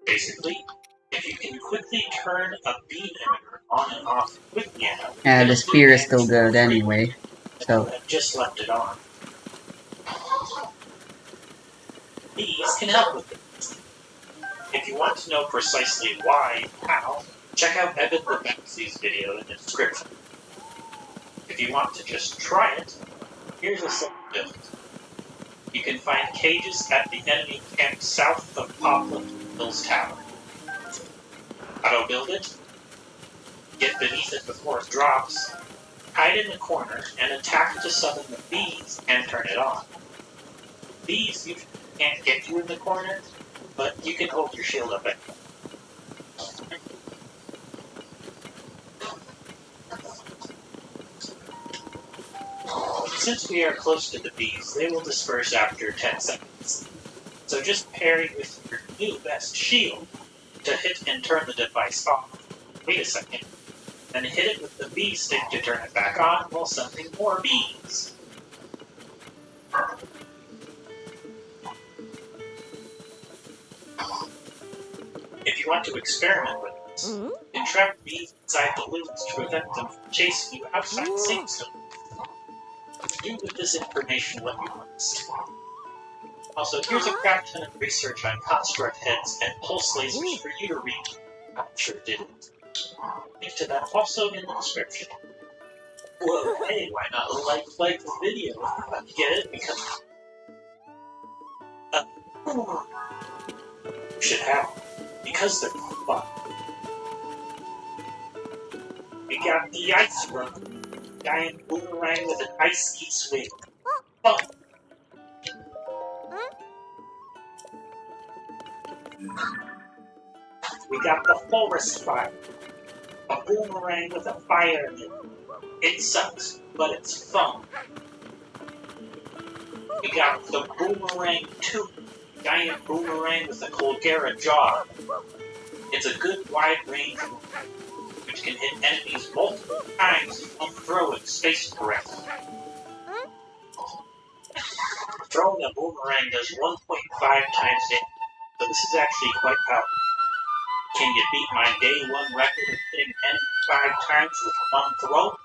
F: Basically, if you can quickly turn a beam emitter on and off quickly enough,
B: Yeah, the spear is still good anyway. So
F: I've just left it on. These can help with it. If you want to know precisely why and how, check out Evan the Bexy's video in the description. If you want to just try it, here's a simple build. You can find cages at the enemy camp south of Poplar Hills Tower. Auto build it, get beneath it before it drops, hide in the corner, and attack to summon the bees and turn it on. Bees usually can't get you in the corner, but you can hold your shield up anyway. Since we are close to the bees, they will disperse after 10 seconds. So just parry with your new best shield to hit and turn the device off. Wait a second. Then hit it with the bee stick to turn it back on while summoning more bees. you want to experiment with this, entrap bees inside balloons to prevent them from chasing you outside the safe zone. Do with this information what you must. Also, here's a crap ton of research on construct heads and pulse lasers for you to read. I'm sure didn't. Link to that also in the description. Whoa, hey, why not like the video? You get it? Because... you should have them. Because they're fun. We got the Ice Run. Giant boomerang with an ice ski swing. Fun! We got the Forest Fire. A boomerang with a fire in it. It sucks, but it's fun. We got the Boomerang 2. Giant boomerang with a Colgera jar. It's a good wide range which can hit enemies multiple times while throwing space correctly. Throwing a boomerang does 1.5 times damage, so this is actually quite powerful. Can you beat my day one record of hitting enemies 5 times with one throw?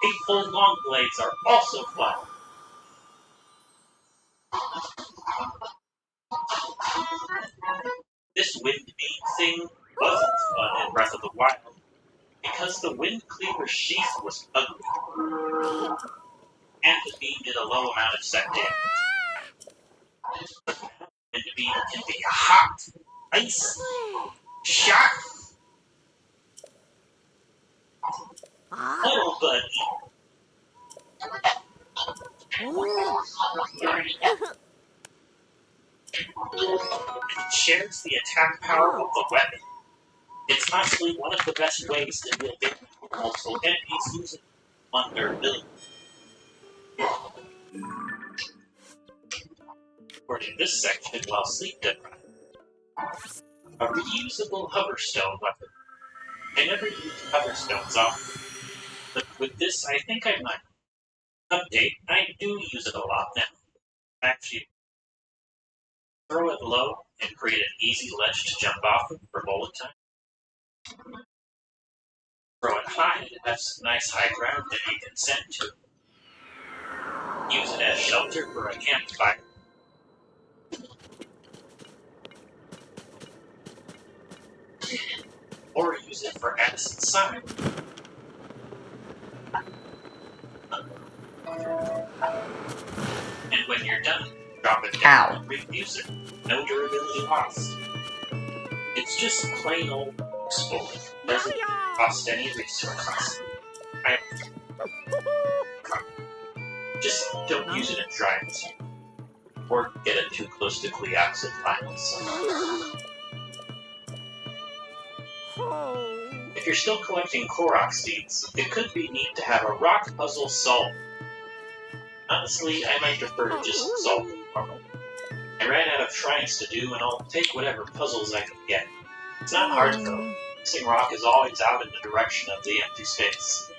F: Hateful long blades are also fun. This wind beam thing wasn't fun in Breath of the Wild because the wind cleaver sheath was ugly, and the beam did a low amount of set damage. Wind beam can be hot, ice, shot, little buddy. It shares the attack power of the weapon. It's honestly one of the best ways to deal damage with multiple enemies using one durability. According to this section, while sleep deprived, a reusable hoverstone weapon. I never used hoverstones often, but with this I think I might. Update, I do use it a lot now. Actually, throw it low and create an easy ledge to jump off of for bullet time. Throw it high and have some nice high ground that you can send to. Use it as shelter for a campfire. Or use it for Addison's side. And when you're done, drop it down and reuse it. No durability lost. It's just plain old useful. Doesn't cost any resources. Just don't use it in trials. Or get it too close to Cleoxid finals. If you're still collecting Korok seeds, it could be neat to have a rock puzzle solved. Honestly, I might prefer to just solve them normally. I ran out of shrines to do, and I'll take whatever puzzles I can get. It's not hard though. Missing rock is always out in the direction of the empty space.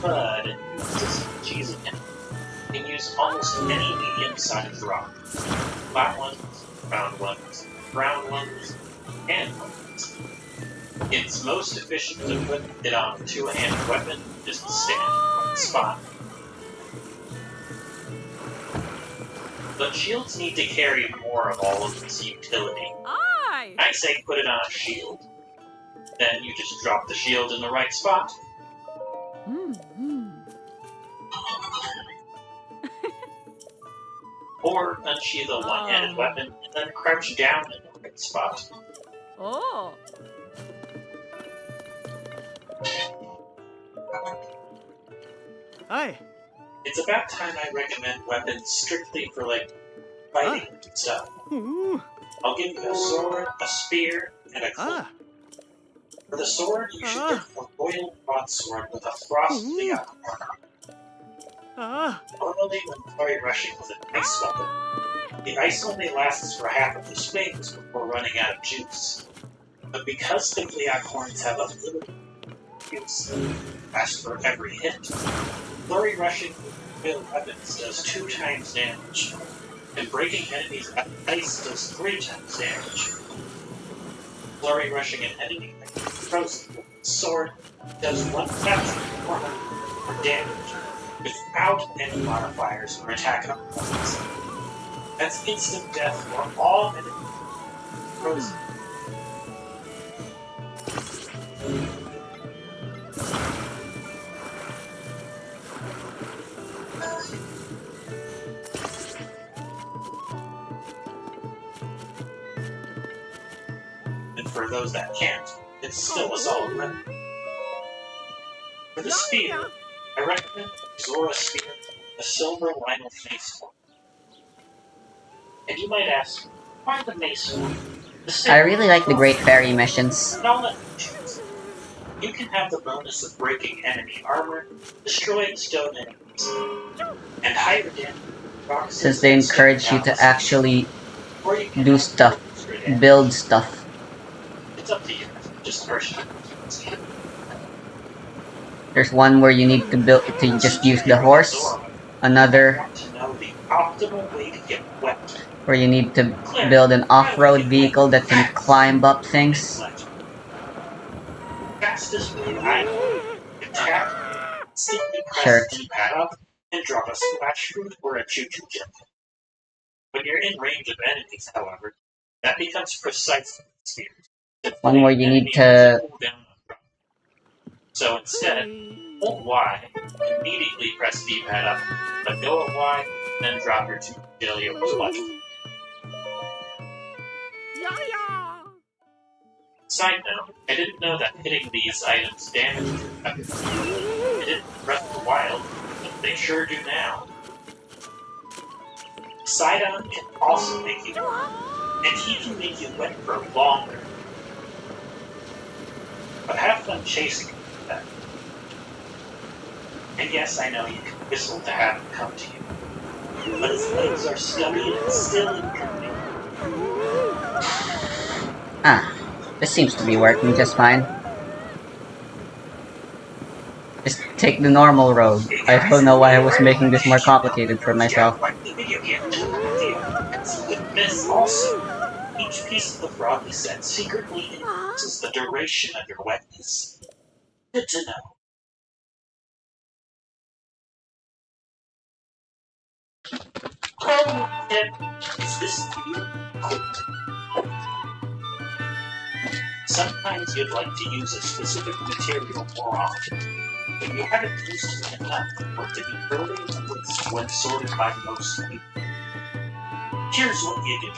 F: But just cheesing it. You can use almost any medium-sized rock. Flat ones, round ones, brown ones, and ones. It's most efficient to put it on a two-handed weapon, just to stand on the spot. But shields need to carry more of all of this utility. I say put it on a shield. Then you just drop the shield in the right spot. Or unsheath a one-handed weapon and then crouch down in the right spot.
E: Hi.
F: It's about time I recommend weapons strictly for, like, fighting and stuff. I'll give you a sword, a spear, and a club. For the sword, you should get a royal broadsword with a frost Leon armor. Normally, when party rushing with an ice weapon, the ice only lasts for half of the swings before running out of juice. But because the Gleeok horns have a little previously. As for every hit, flurry rushing melee weapons does 2 times damage, and breaking enemies at ice does 3 times damage. Flurry rushing an enemy like frozen with a sword does 1,400 damage without any modifiers or attack weapons. That's instant death for all enemies frozen. And for those that can't, it's still a solid weapon. For the spear, I recommend Zora Spear, a silver Lionel mace sword. And you might ask, why the mace sword?
B: I really like the Great Fairy missions.
F: And I'll let you choose. You can have the bonus of breaking enemy armor, destroying stone enemies, and higher damage rocks
B: Since they encourage you to actually
F: or you can
B: do
F: have
B: stuff,
F: extra damage.
B: build stuff.
F: It's up to you. Just first.
B: There's one where you need to build to just use the horse. Another
F: Want to know the optimal way to get wet.
B: where you need to build an off-road vehicle that can climb up things.
F: Fastest way I know. Attack. Simply press
B: Sure.
F: D-pad up and drop a splash fruit or a choo-choo chip. When you're in range of enemies, however, that becomes precise spears.
B: One where you need to
F: So instead, hold Y, immediately press D-pad up, let go of Y, then drop your two jelly over splash. Side note, I didn't know that hitting these items damaged your weapon. It didn't in Breath of the Wild, but they sure do now. Sidon can also make you wet, and he can make you wet for longer. But have fun chasing that. And yes, I know you can whistle to have him come to you, but his legs are stubby and still inconvenient.
B: Ah, this seems to be working just fine. Just take the normal road. I don't know why I was making this more complicated for myself.
F: Like the video game with this also, each piece of the frog you set secretly increases the duration of your wetness. Good to know. Is this video quick? Sometimes you'd like to use a specific material more often, but you haven't used it enough for it to be early in the list when sorted by most people. Here's what you do.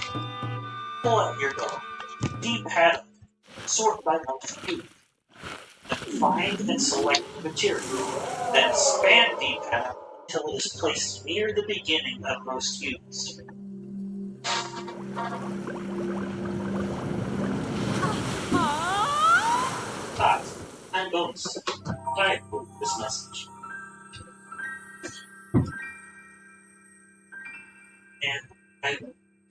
F: Pull out your dog, D-pad up, sort by most people, then find and select the material, then span D-pad up until it is placed near the beginning of most used. But, I'm bonus. I approve this message. And I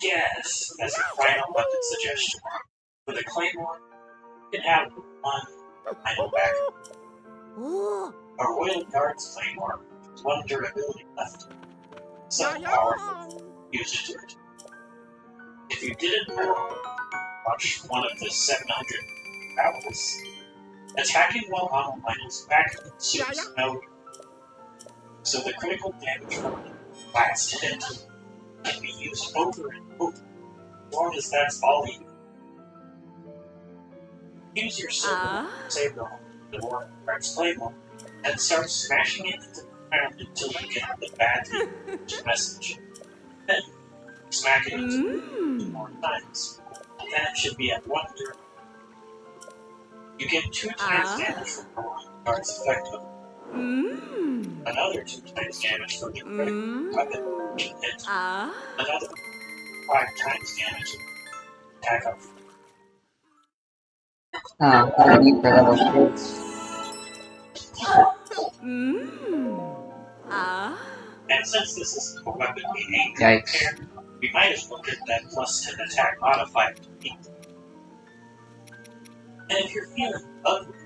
F: guess, as a final weapon suggestion, for the Claymore, you can have one final back. A Royal Guards Claymore with one durability left. So powerful, use it to it. If you didn't know, watch one of the 700 battles. Attacking while on a line is back suits no. So the critical damage from the last hit can be used over and over, as long as that's all you use your silver, save the Royal Guards Claymore, and start smashing it into the ground until you get the bad message. Then, smack it into 2 more times, and then it should be at 1 turn. You get 2 times damage from the Royal Guards effective, another 2 times damage from your critical weapon hit, another 5 times damage attack up.
B: Ah, I need for level 6.
F: And since this is a weapon we aim to
B: Yikes.
F: repair, we might as well get that plus 10 attack modifier to beat. And if you're feeling ugly,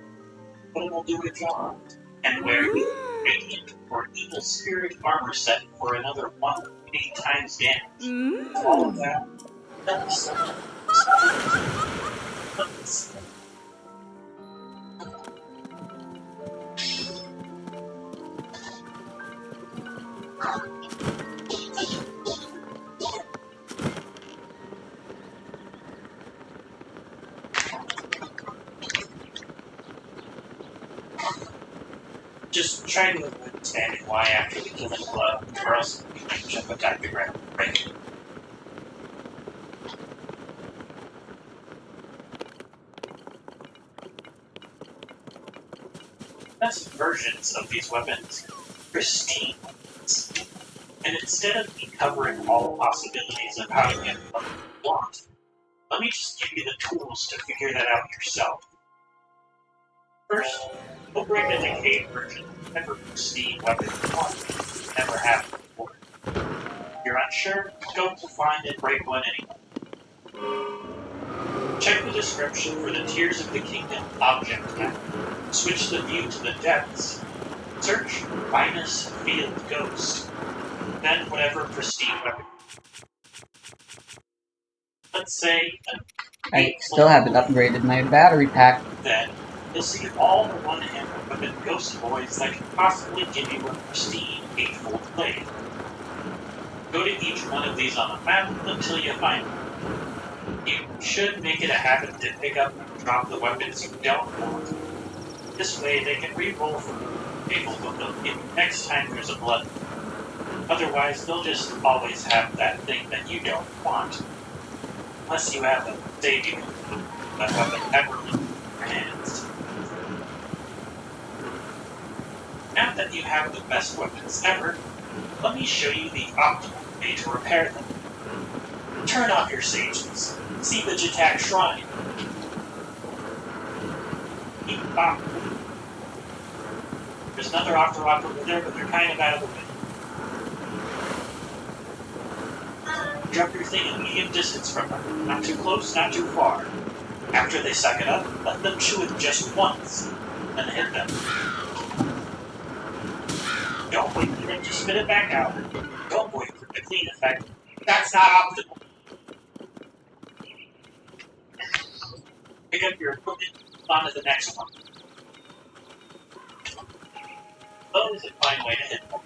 F: but it'll do the job. And wear radiant or evil spirit armor set for another 1.8 times damage. All of that. That's just try to avoid standing Y after the killing blow, or else you might jump attack the ground. Right. Best versions of these weapons, pristine ones. And instead of me covering all possibilities of how to get what you want, let me just give you the tools to figure that out yourself. First, we'll bring the decayed version of whatever pristine weapon you want. Never have it before. If you're unsure, go to find and break one anyway. Check the description for the Tears of the Kingdom object map. Switch the view to the depths. Search Minus Field Ghost. Then whatever pristine weapon. Let's say
B: I still haven't upgraded my battery pack.
F: then you'll see all the one-handed weapon ghost boys that can possibly give you a pristine 8-fold blade. Go to each one of these on the map until you find them. You should make it a habit to pick up and drop the weapons you don't want. This way they can re-roll for able to next time there's a blood. Otherwise, they'll just always have that thing that you don't want. Unless you have a saving that weapon ever in your hands. Now that you have the best weapons ever, let me show you the optimal way to repair them. Turn off your sages. See the Jatak Shrine. There's another Octorok over there, but they're kind of out of the way. Drop your thing at medium distance from them. Not too close, not too far. After they suck it up, let them chew it just once, then hit them. Don't wait for them to spit it back out. Don't wait for the clean effect. That's not optimal. Pick up your equipment, on to the next one. Bow is a fine way to hit them,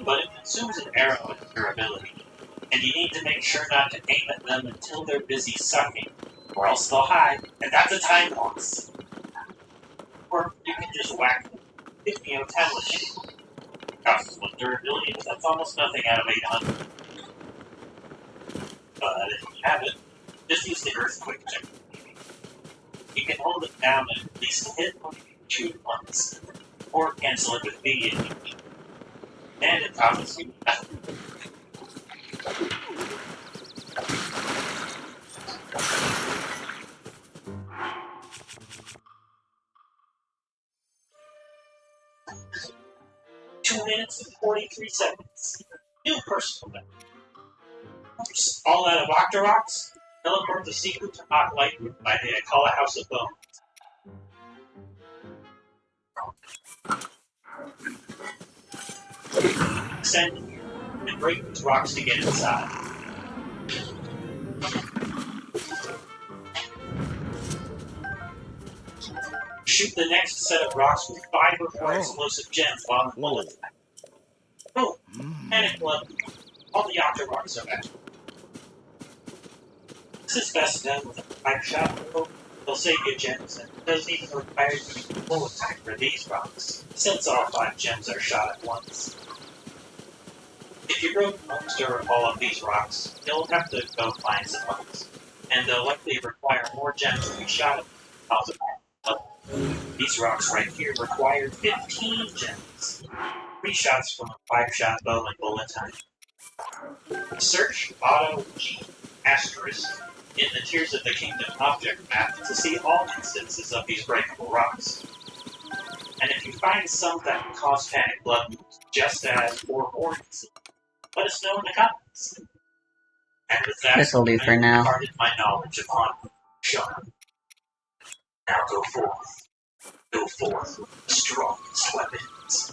F: but it consumes an arrow and durability, and you need to make sure not to aim at them until they're busy sucking, or else they'll hide, and that's a time loss. Or you can just whack them. 50 Talent. Costs 1 durability, but that's almost nothing out of 800. But if you have it, just use the Earthquake technique. You can hold it down and at least hit or shoot it once, or cancel it with B if you need. And it costs you nothing. Two minutes and 43 seconds. New personal best. All out of Octoroks? Teleport the secret to Hot Light by the Akala House of Bone. Send and break these rocks to get inside. Shoot the next set of rocks with 5 or 4 explosive gems while in bullet attack. Boom! Panic blood. All the Octoroks are back. This is best done with a 5-shot bow. They'll save you gems, and it doesn't even require you to full attack for these rocks, since all 5 gems are shot at once. If you broke most or all of these rocks, you'll have to go find some others, and they'll likely require more gems to be shot at. These rocks right here require 15 gems. 3 shots from a 5-shot bow and bullet time. Search Auto G asterisk in the Tears of the Kingdom object map to see all instances of these breakable rocks. And if you find some that cause panic blood moves just as or more easily, let us know in the comments. And with that,
B: This'll do for
F: I
B: now.
F: imparted my knowledge upon Sean. Now go forth. go forth with the strongest weapons.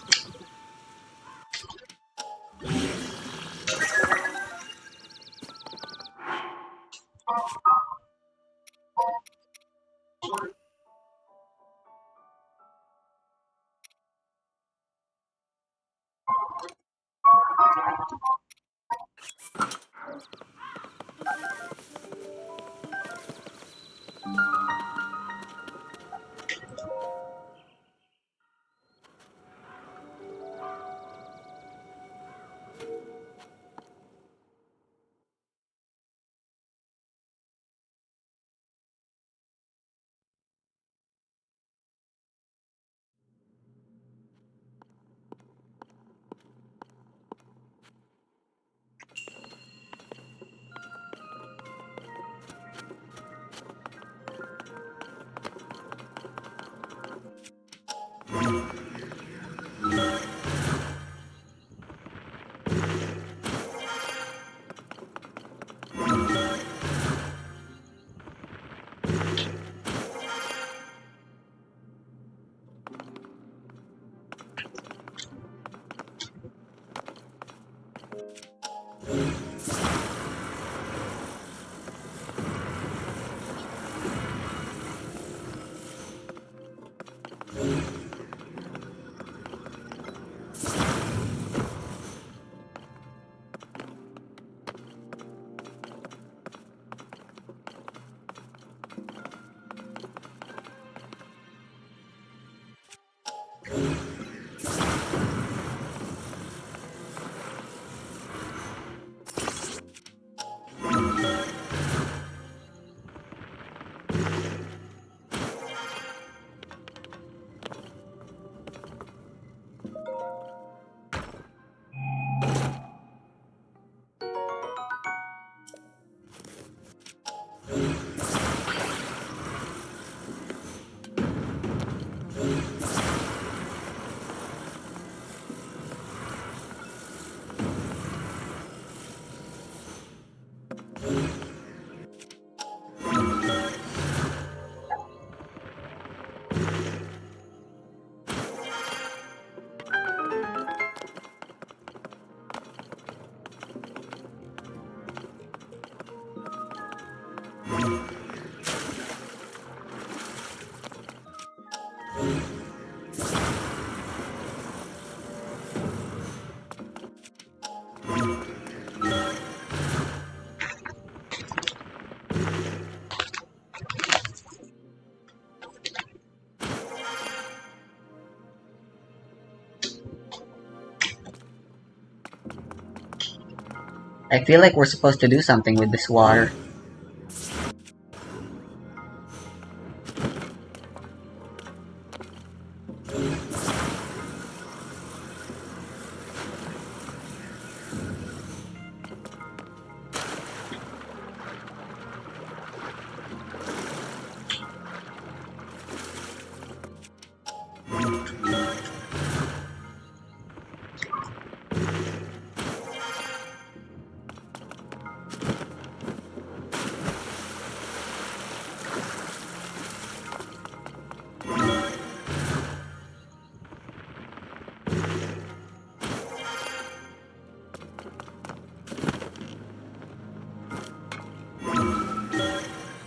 B: I feel like we're supposed to do something with this water.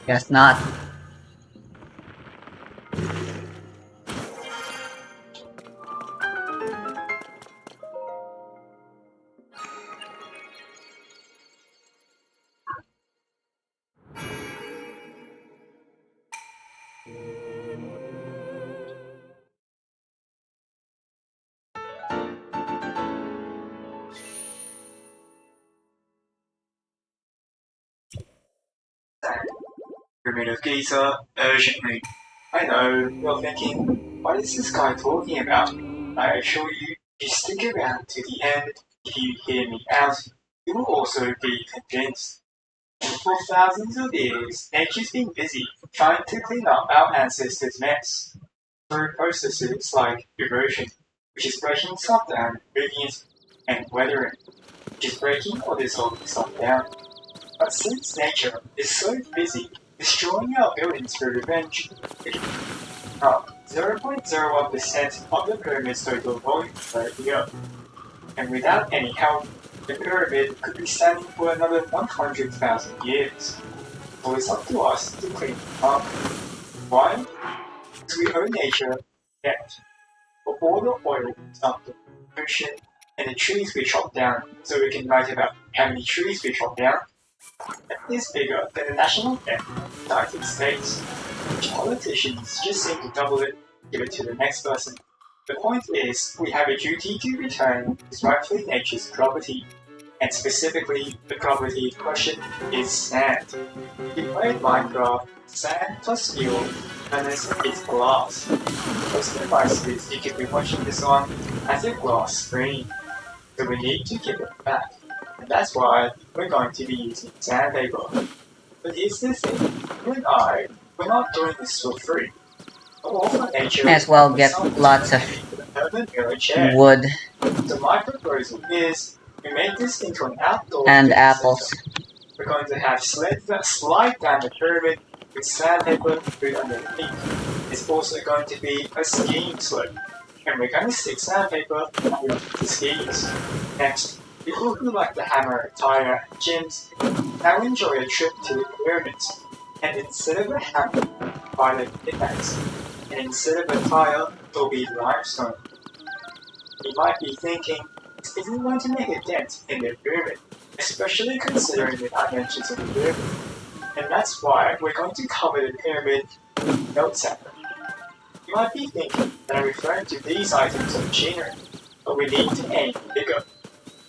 B: Guess not.
D: Pyramid of Giza, urgently. I know, you're thinking, what is this guy talking about? I assure you, if you stick around to the end, if you hear me out, you will also be convinced. For thousands of years, nature's been busy trying to clean up our ancestors' mess through processes like erosion, which is breaking stuff down, moving it, and weathering, which is breaking or dissolving stuff down. But since nature is so busy destroying our buildings for revenge, 0.01% of the pyramid's total volume per year. And without any help, the pyramid could be standing for another 100,000 years. So it's up to us to clean it up. Why? Because we owe nature debt for all the oil dumped in the ocean and the trees we chop down, so we can write about how many trees we chop down. That is bigger than the national debt of the United States, which politicians just seem to double it, give it to the next person. The point is, we have a duty to return what is rightfully nature's property, and specifically, the property in question is sand. If you play Minecraft, sand plus steel, and this is glass. Most devices you could be watching this on as a glass screen, so we need to give it back, and that's why we're going to be using sandpaper. But here's the thing, you and I, we're not doing this for free.
B: May as well get lots of wood
D: So my proposal is we make this into an outdoor
B: and
D: food
B: apples.
D: center. We're going to have sleds that slide down the pyramid with sandpaper food underneath. It's also going to be a skiing slope, and we're going to stick sandpaper under the skis. Next, people who like to hammer a tire at gyms now enjoy a trip to the pyramids. And instead of a hammer, buy the pickaxe. And instead of a tile, it'll be limestone. You might be thinking, this isn't going to make a dent in the pyramid, especially considering the dimensions of the pyramid. And that's why we're going to cover the pyramid with melt sand. You might be thinking that I'm referring to these items of machinery, but we need to aim bigger.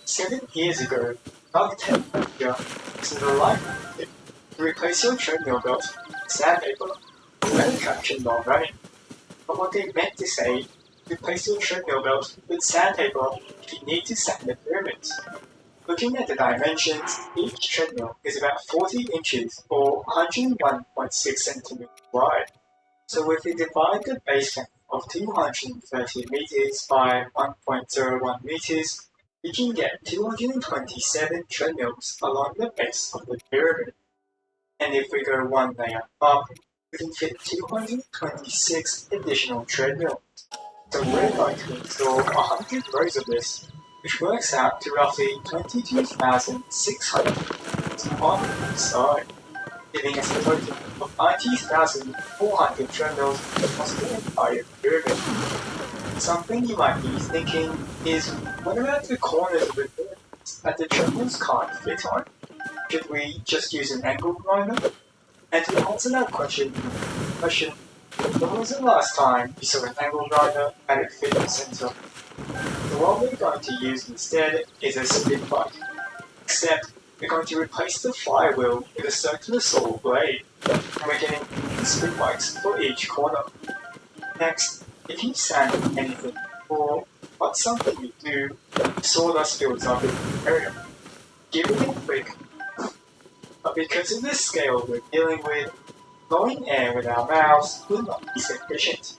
D: 7 years ago, architect used the light method to replace your treadmill belt with sandpaper to let traction while running. But what they meant to say, replace your treadmill belt with sandpaper if you need to sand the pyramids. Looking at the dimensions, each treadmill is about 40 inches or 101.6 centimeters wide. So if we divide the base length of 230 meters by 1.01 meters, we can get 227 treadmills along the base of the pyramid. And if we go one layer up, we can fit 226 additional treadmills. So we're going to install 100 rows of this, which works out to roughly 22,600 on each side, giving us a total of 90,400 treadmills across the entire pyramid. Something you might be thinking is, what about the corners of the pyramid that the treadmills can't fit on? Should we just use an angle grinder? And to answer that question, when was the last time you saw an angle grinder and it fit in the center? So what we're going to use instead is a spin bike. Except we're going to replace the flywheel with a circular saw blade, and we're getting spin bikes for each corner. Next, if you sand anything, or what's something you do, sawdust builds up in the area. Give it a quick. But because of the scale we're dealing with, blowing air with our mouths will not be sufficient.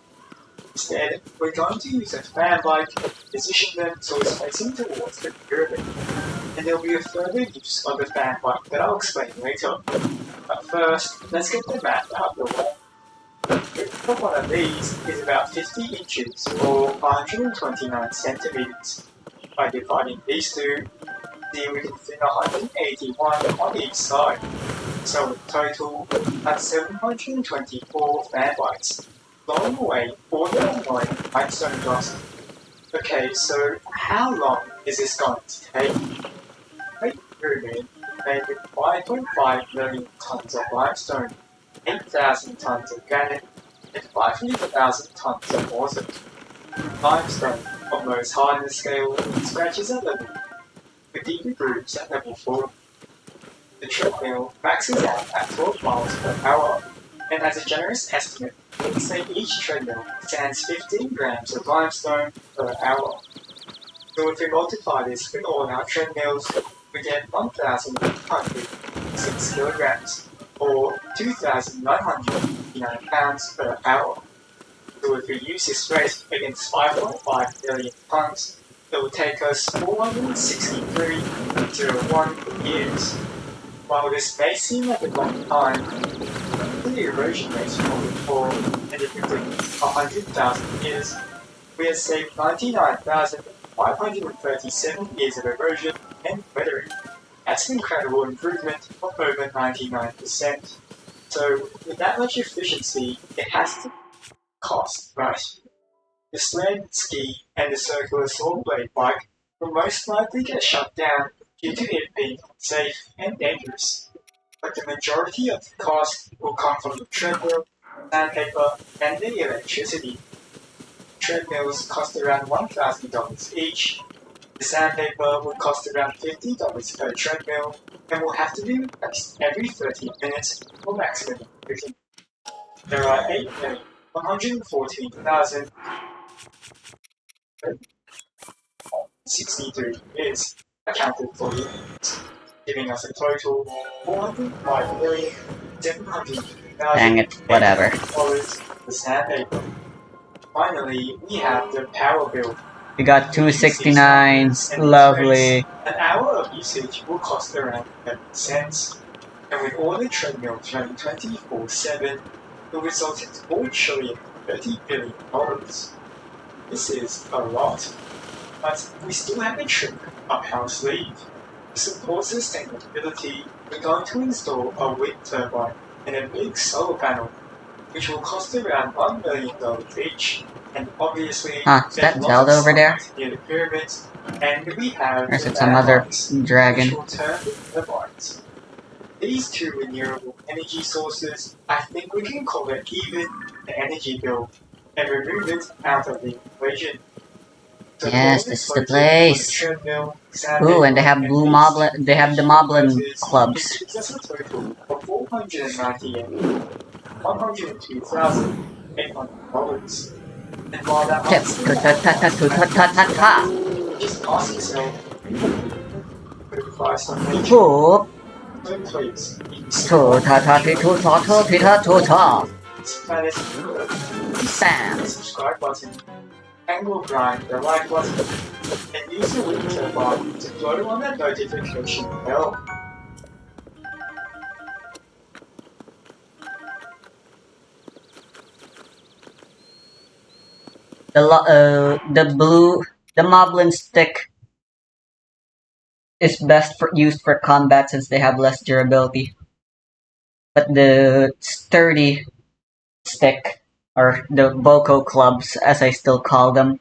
D: Instead, we're going to use a fan bike, position them so it's facing towards the pyramid. And there will be a further use of the fan bike that I'll explain later. But first, let's get the math out of the way. The width of one of these is about 50 inches or 129 centimeters. By dividing these two, we can fit 181 on each side. So in total, that's 724 fan bikes, blowing away all the annoying limestone dust. Okay, so how long is this going to take? Great Pyramid made with 5.5 million tons of limestone, 8,000 tons of granite, and 500,000 tons of water. Limestone, on most hardness scale, scratches at level, with deeper grooves at level 4. The treadmill maxes out at 12 miles per hour, and as a generous estimate, we can say each treadmill sands 15 grams of limestone per hour. So if we multiply this with all our treadmills, we get 1,106 kilograms, or 2,959 pounds per hour. So if we use this rate against 5.5 million tons, it will take us 463.01 years. While this may seem like a long time, the erosion rate of for anything 100,000 years, we have saved 99,537 years of erosion and weathering. That's an incredible improvement of over 99%. So, with that much efficiency, it has to cost, right? The sled, ski, and the circular saw blade bike will most likely get shut down due to it being unsafe and dangerous. But the majority of the cost will come from the treadmill, sandpaper, and the electricity. Treadmills cost around $1,000 each. The sandpaper would cost around $50 per treadmill and will have to be replaced every 30 minutes for maximum cooking. There are 8,114,063 years accounted for here, giving us a total
B: Dang it, whatever.
D: $405,700,000 for sandpaper. Finally, we have the power bill.
B: We got 269s. Lovely.
D: An hour of usage will cost around 11 cents. And with all the treadmills running 24/7, it will result in $4,030 billion. This is a lot. But we still have a trick up our sleeve. To support sustainability, we're going to install a wind turbine and a big solar panel, which will cost around $1 million each. And obviously,
B: Is that
D: there's
B: Zelda
D: lots of
B: over there?
D: sunlight near the pyramids, and we have
B: Or is
D: the
B: it some other
D: turbines,
B: dragon?
D: which will turn the turbines. These two renewable energy sources, I think we can call it even the energy bill, and remove it out of the equation. So
B: Yes,
D: all
B: this is the
D: total for
B: place.
D: treadmill,
B: Ooh, and they have
D: sandpaper,
B: blue
D: and
B: moblin.
D: these
B: They have the
D: energy
B: moblin
D: devices,
B: clubs.
D: It gives us a total of $102,800. And while that
B: Tip.
D: might seem like a lot, just ask yourself, could it buy some nature?
B: Two.
D: So please,
B: Two ta ta ti tu ta tu ti ta tu ta.
D: this planet,
B: Bam.
D: the subscribe button, and will grind the like button, and use the wind turbine to blow on that notification bell.
B: The moblin stick is best for used for combat since they have less durability. But the sturdy stick, or the Boko clubs as I still call them,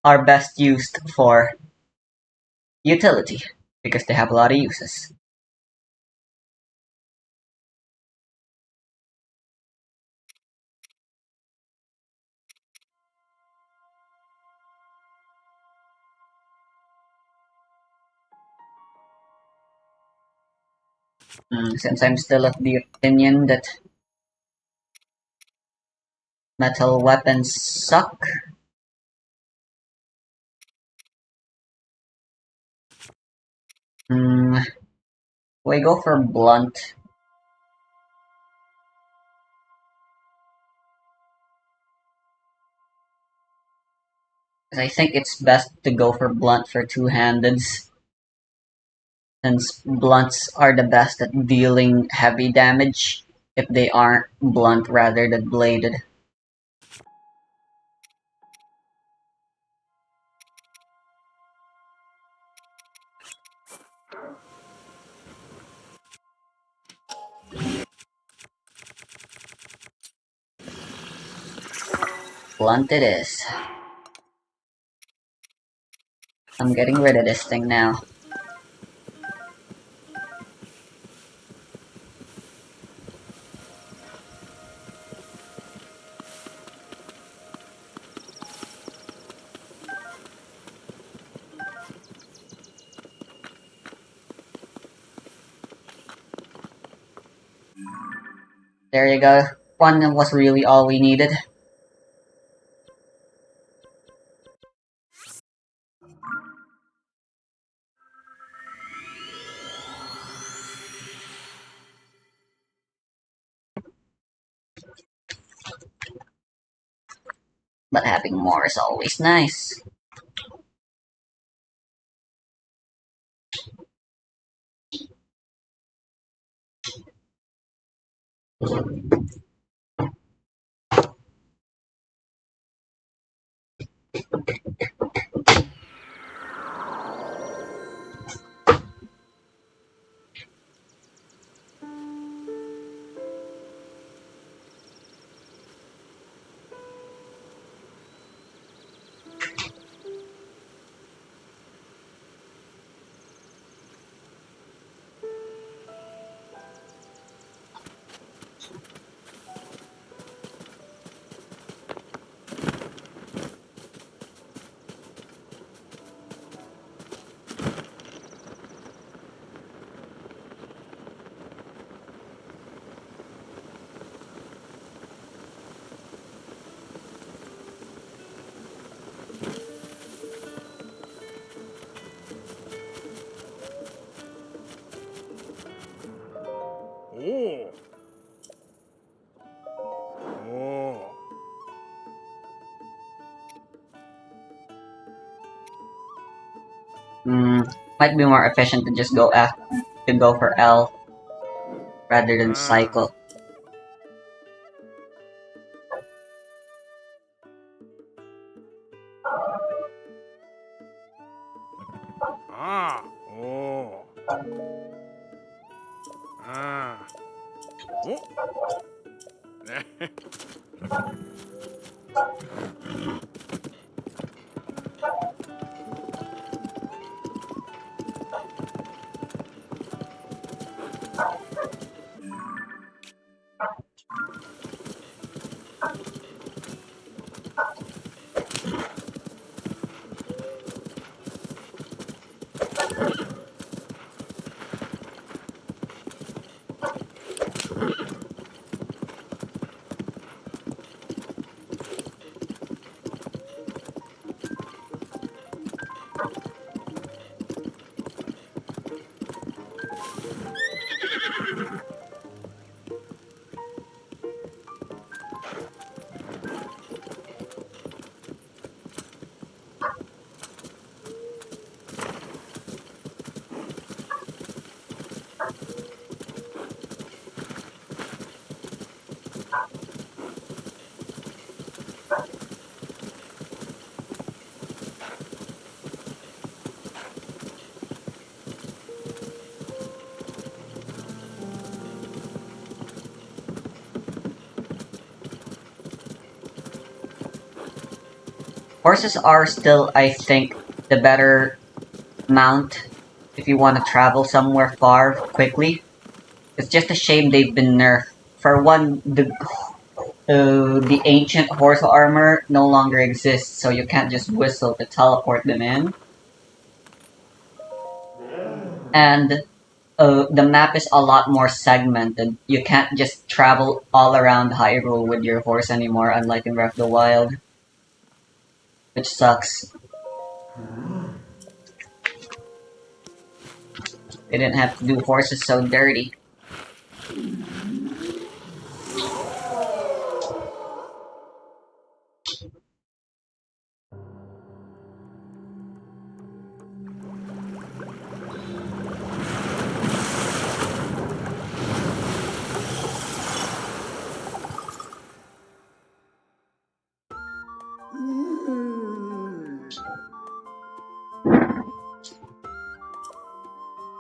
B: are best used for utility because they have a lot of uses. Since I'm still of the opinion that metal weapons suck, we go for blunt. I think it's best to go for blunt for two-handeds, since blunts are the best at dealing heavy damage if they aren't blunt rather than bladed. Blunt it is. I'm getting rid of this thing now. There you go. One was really all we needed. But having more is always nice.
E: Oh. Oh.
B: Might be more efficient to just go for L rather than cycle.
E: Ah. Oh. Ah. Oh.
B: Horses are still, I think, the better mount if you want to travel somewhere far quickly. It's just a shame they've been nerfed. For one, the ancient horse armor no longer exists, so you can't just whistle to teleport them in. And the map is a lot more segmented. You can't just travel all around Hyrule with your horse anymore, unlike in Breath of the Wild. Which sucks. They didn't have to do horses so dirty.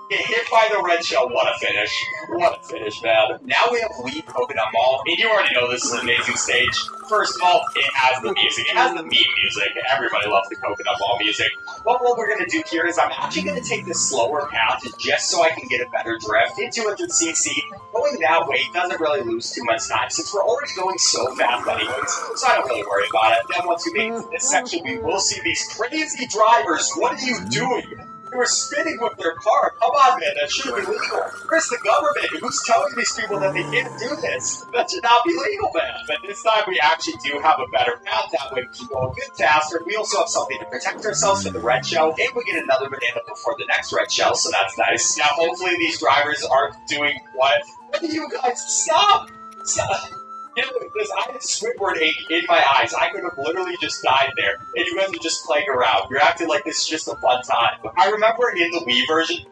F: Get hit by the red shell, what a finish. What a finish, man. Now we have Wii Coconut Mall, and you already know this is an amazing stage. First of all, it has the music. It has the meme music. Everybody loves the Coconut Mall music. But what we're going to do here is I'm actually going to take this slower path just so I can get a better drift. In 200cc, going that way doesn't really lose too much time since we're already going so fast anyways, so I don't really worry about it. Then once we make it to this section, we will see these crazy drivers. What are you doing? They were spinning with their car. Come on, man, that shouldn't be legal. Where's the government? Who's telling these people that they can't do this? That should not be legal, man. But this time we actually do have a better path. That way we can go a bit faster. We also have something to protect ourselves from the red shell, and we get another banana before the next red shell, so that's nice. Now, hopefully these drivers aren't doing what? What do you guys? Stop! Stop! You know, I had Squidward ink in my eyes. I could have literally just died there, and you guys are just playing around. You're acting like this is just a fun time. I remember in the Wii version,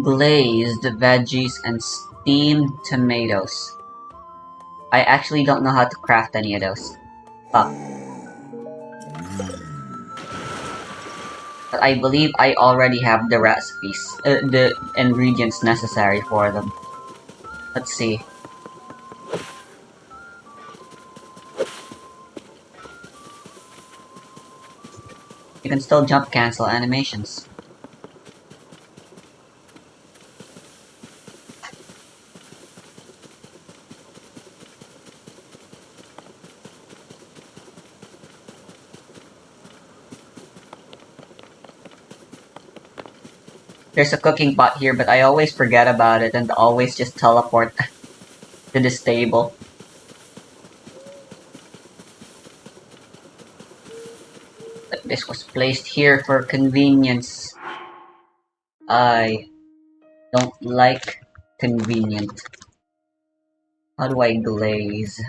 B: Glazed veggies and steamed tomatoes. I actually don't know how to craft any of those. Fuck. But I believe I already have the recipes, the ingredients necessary for them. Let's see. You can still jump cancel animations. There's a cooking pot here, but I always forget about it and always just teleport to this table. But this was placed here for convenience. I don't like convenient. How do I glaze?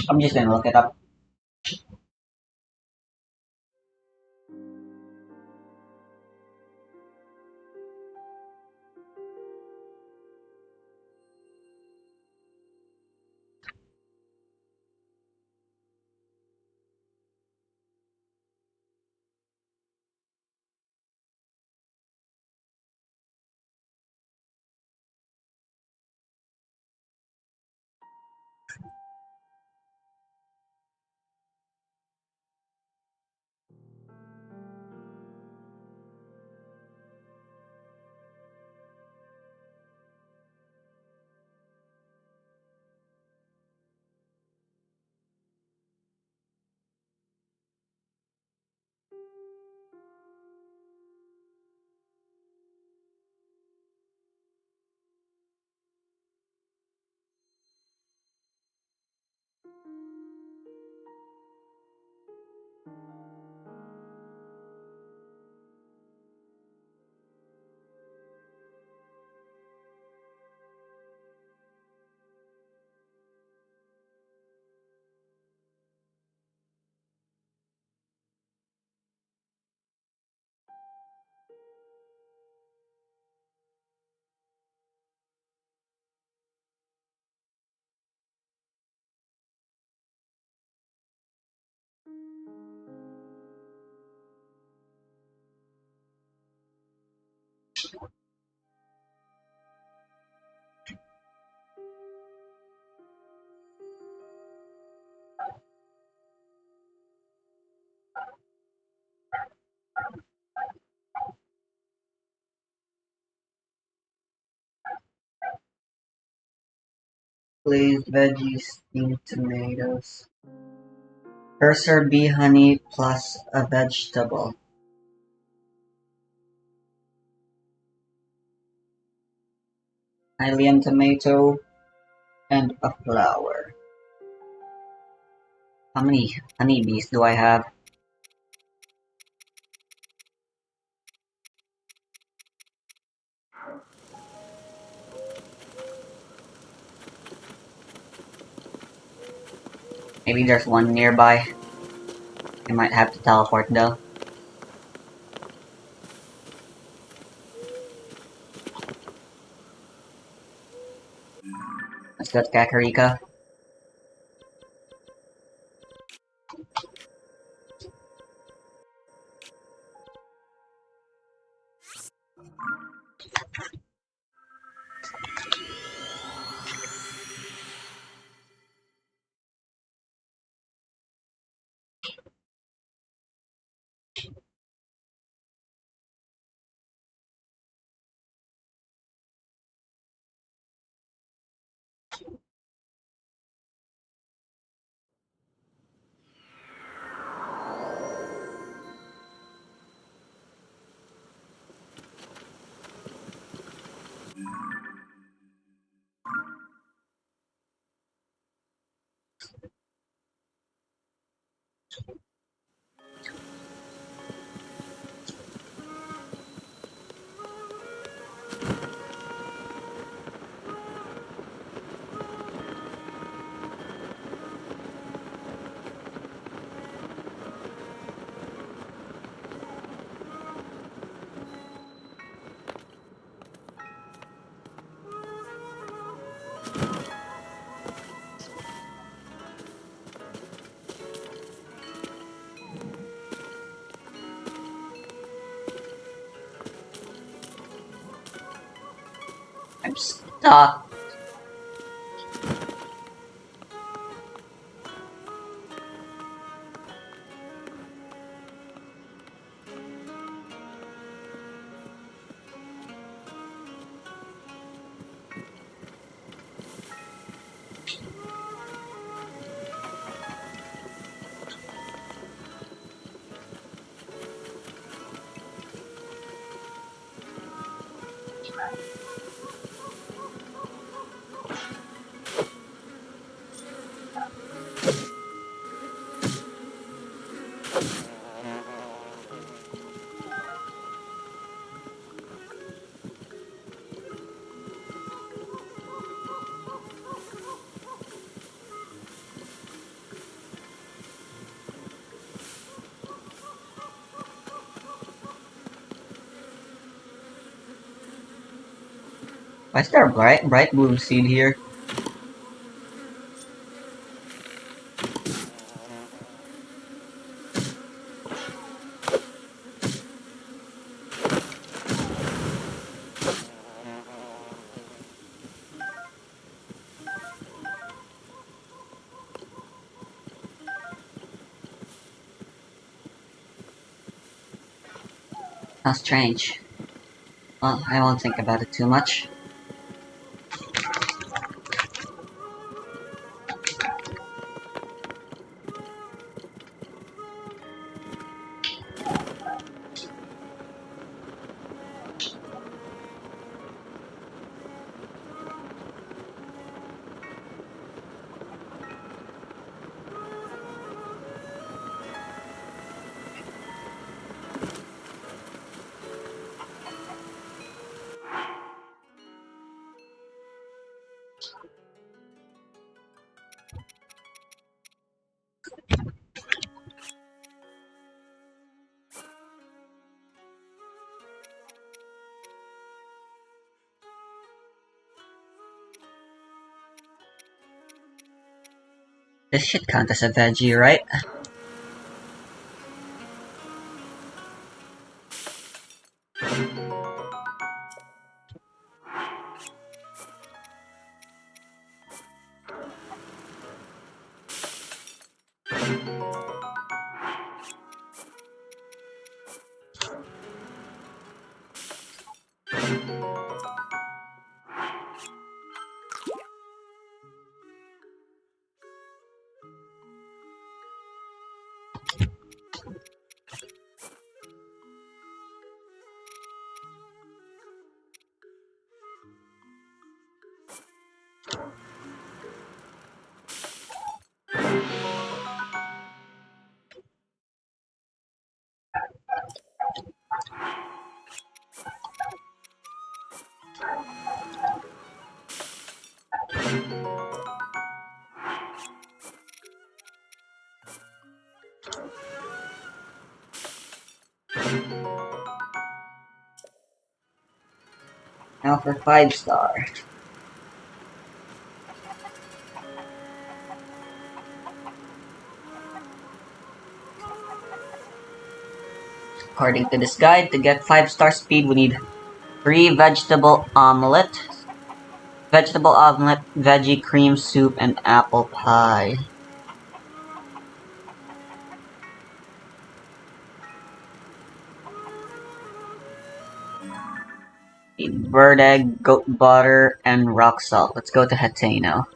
B: I'm just gonna look it up. Glazed veggies, steamed tomatoes. Cursor bee honey plus a vegetable. Hylian tomato and a flower. How many honeybees do I have? Maybe there's one nearby. I might have to teleport though. Let's go to Kakarika. I'm stuck. Why is there a bright blue seed here? How strange. Well, I won't think about it too much. This should count as a veggie, right? Now for 5-star. According to this guide, to get 5-star speed, we need 3 vegetable omelet, veggie cream soup, and apple pie. Need bird egg, goat butter, and rock salt. Let's go to Hateno.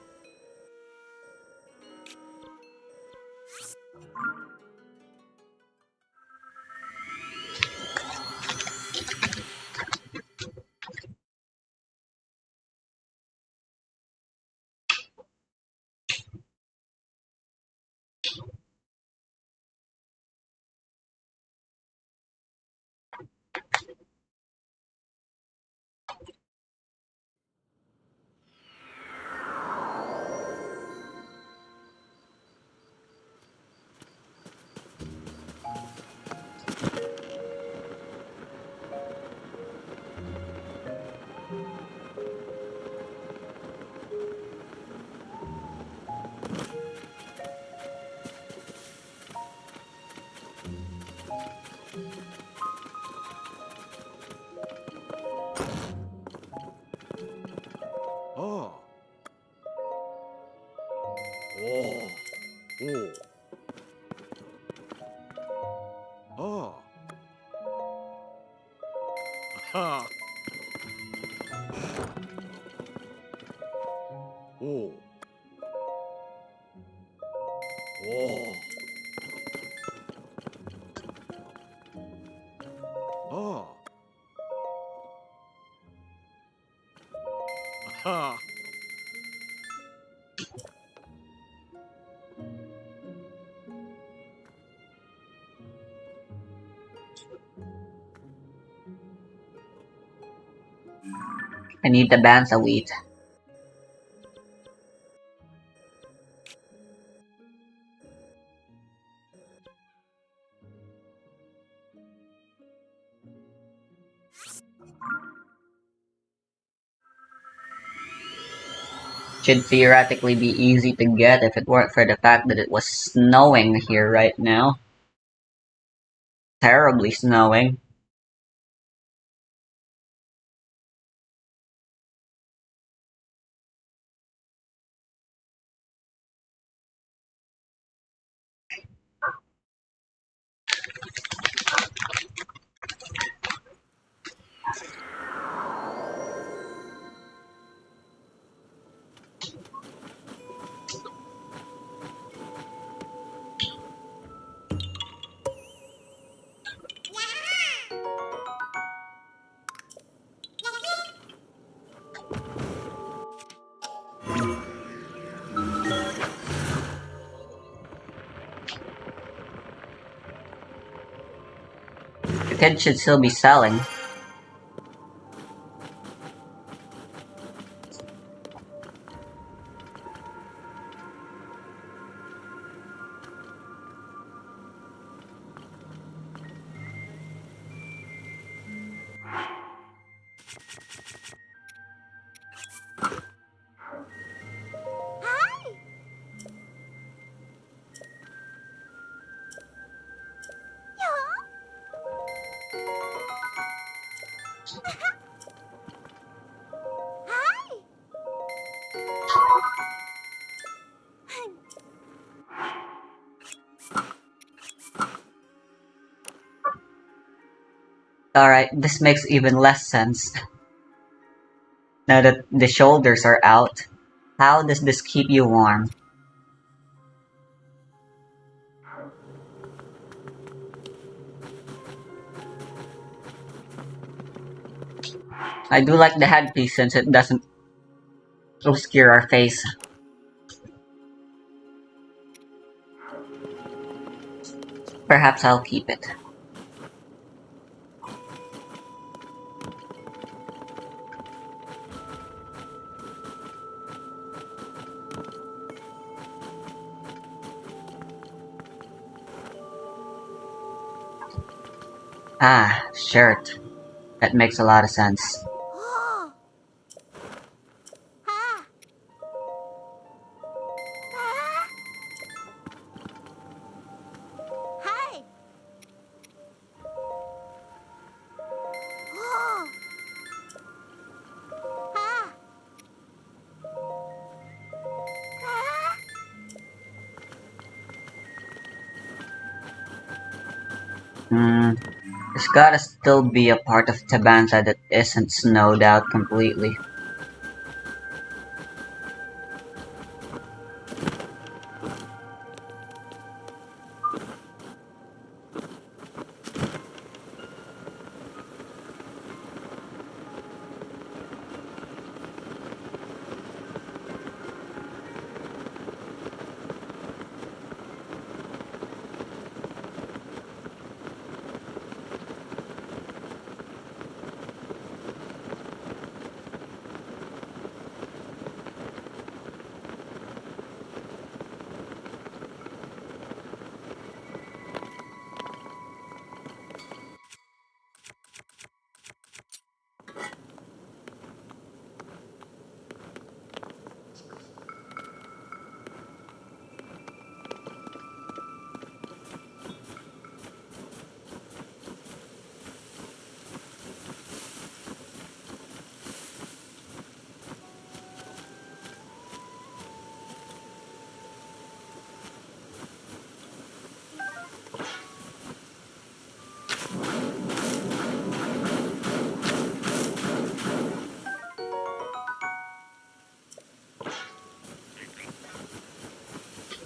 E: ha.
B: I need the Banza wheat. Should theoretically be easy to get if it weren't for the fact that it was snowing here right now. Terribly snowing. The kid should still be selling. Alright, this makes even less sense. Now that the shoulders are out, how does this keep you warm? I do like the headpiece since it doesn't obscure our face. Perhaps I'll keep it. Ah, shirt. That makes a lot of sense. There's gotta still be a part of Tabanza that isn't snowed out completely.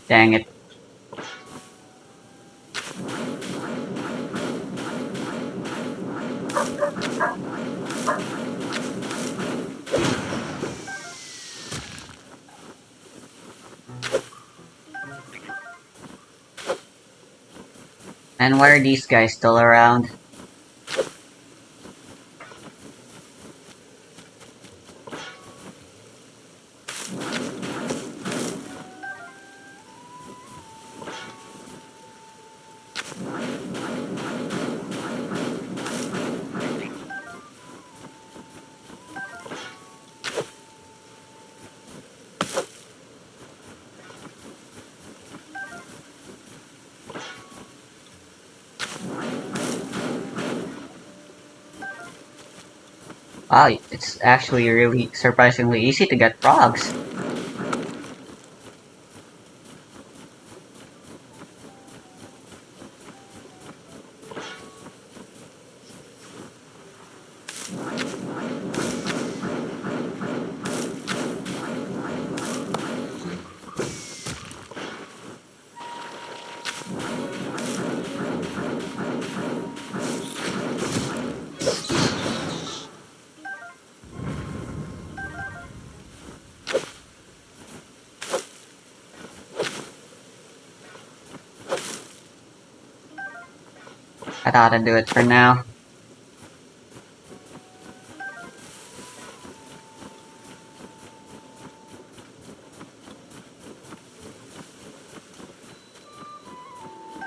B: Dang it. And why are these guys still around? Wow, it's actually really surprisingly easy to get frogs. I thought I'd do it for now.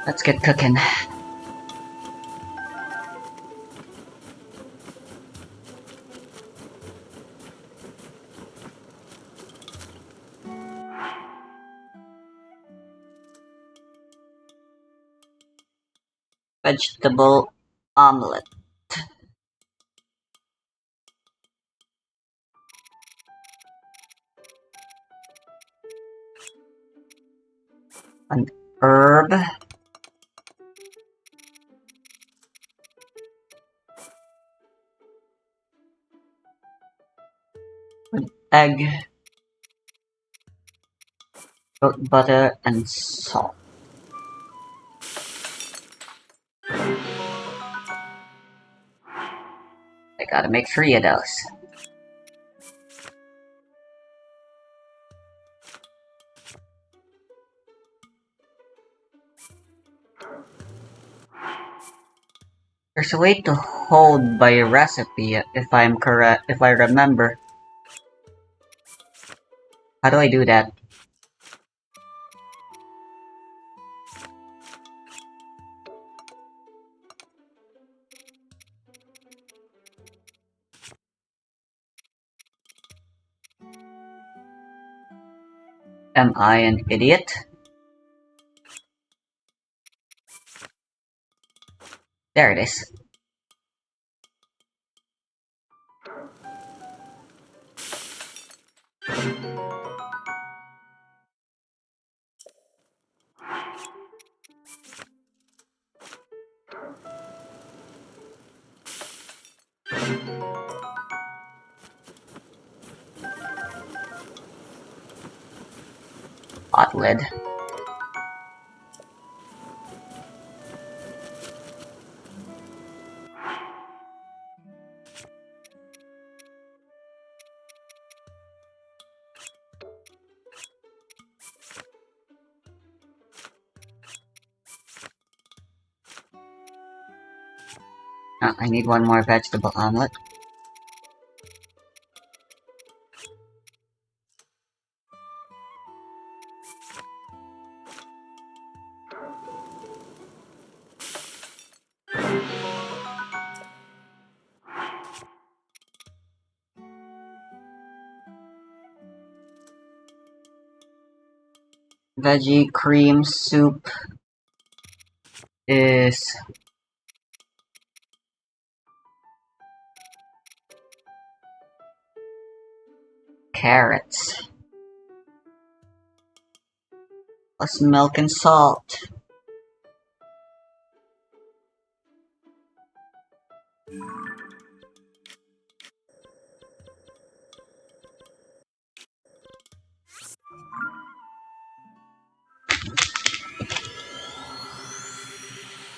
B: Let's get cooking. Vegetable omelette. An herb. An egg. Goat butter and salt. I gotta make 3 of those. There's a way to hold by a recipe if I'm correct, if I remember. How do I do that? Am I an idiot? There it is. Hot lid. I need one more vegetable omelet. Veggie cream soup is carrots plus milk and salt.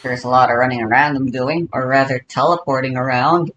B: There's a lot of running around I'm doing, or rather teleporting around.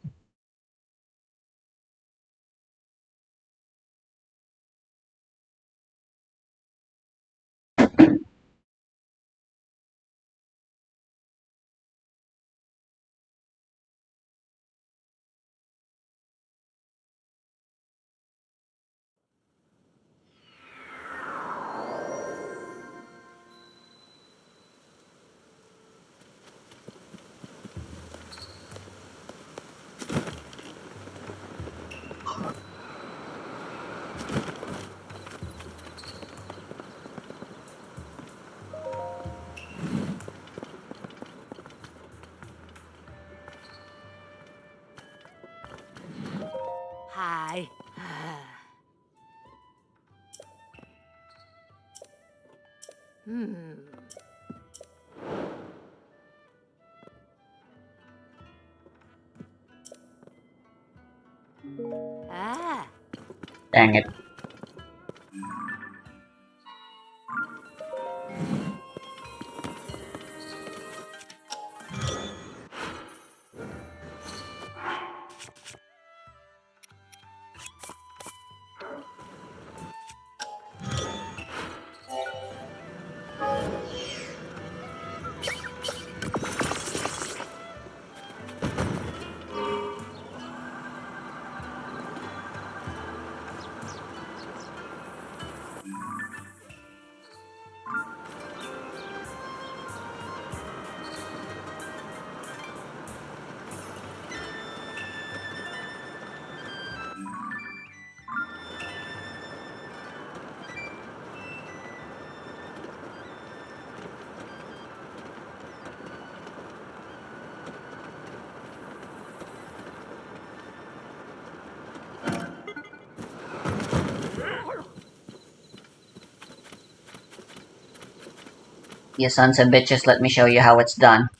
C: I. Hmm. Ah.
B: Dang it. You sons of bitches, let me show you how it's done.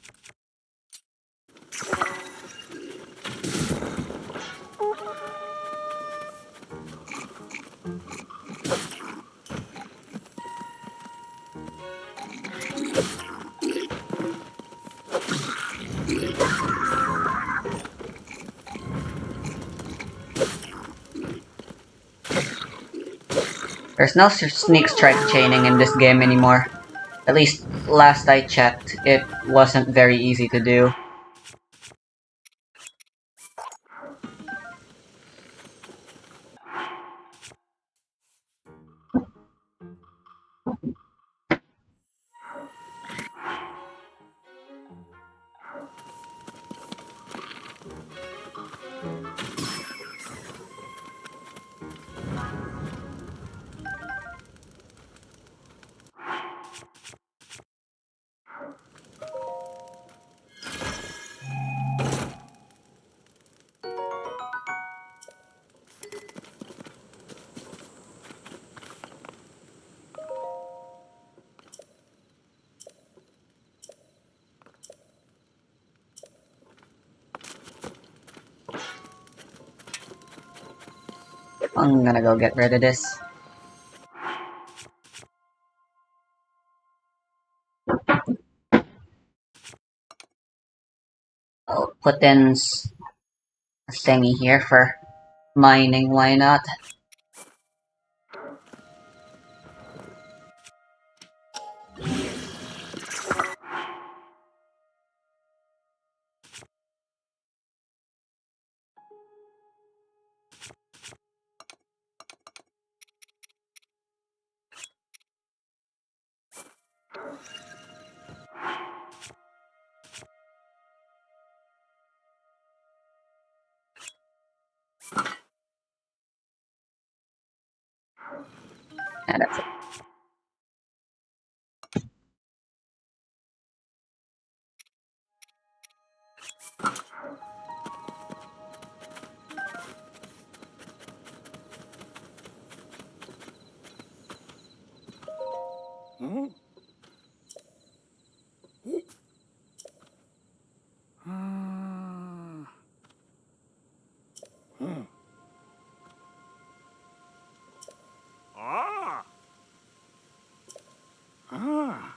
B: There's no sneak strike chaining in this game anymore. At least, last I checked, it wasn't very easy to do. I'm gonna go get rid of this. I'll put in a thingy here for mining, why not? And that's it.
E: Hmm? Ah. Hmm. Ah. Ah.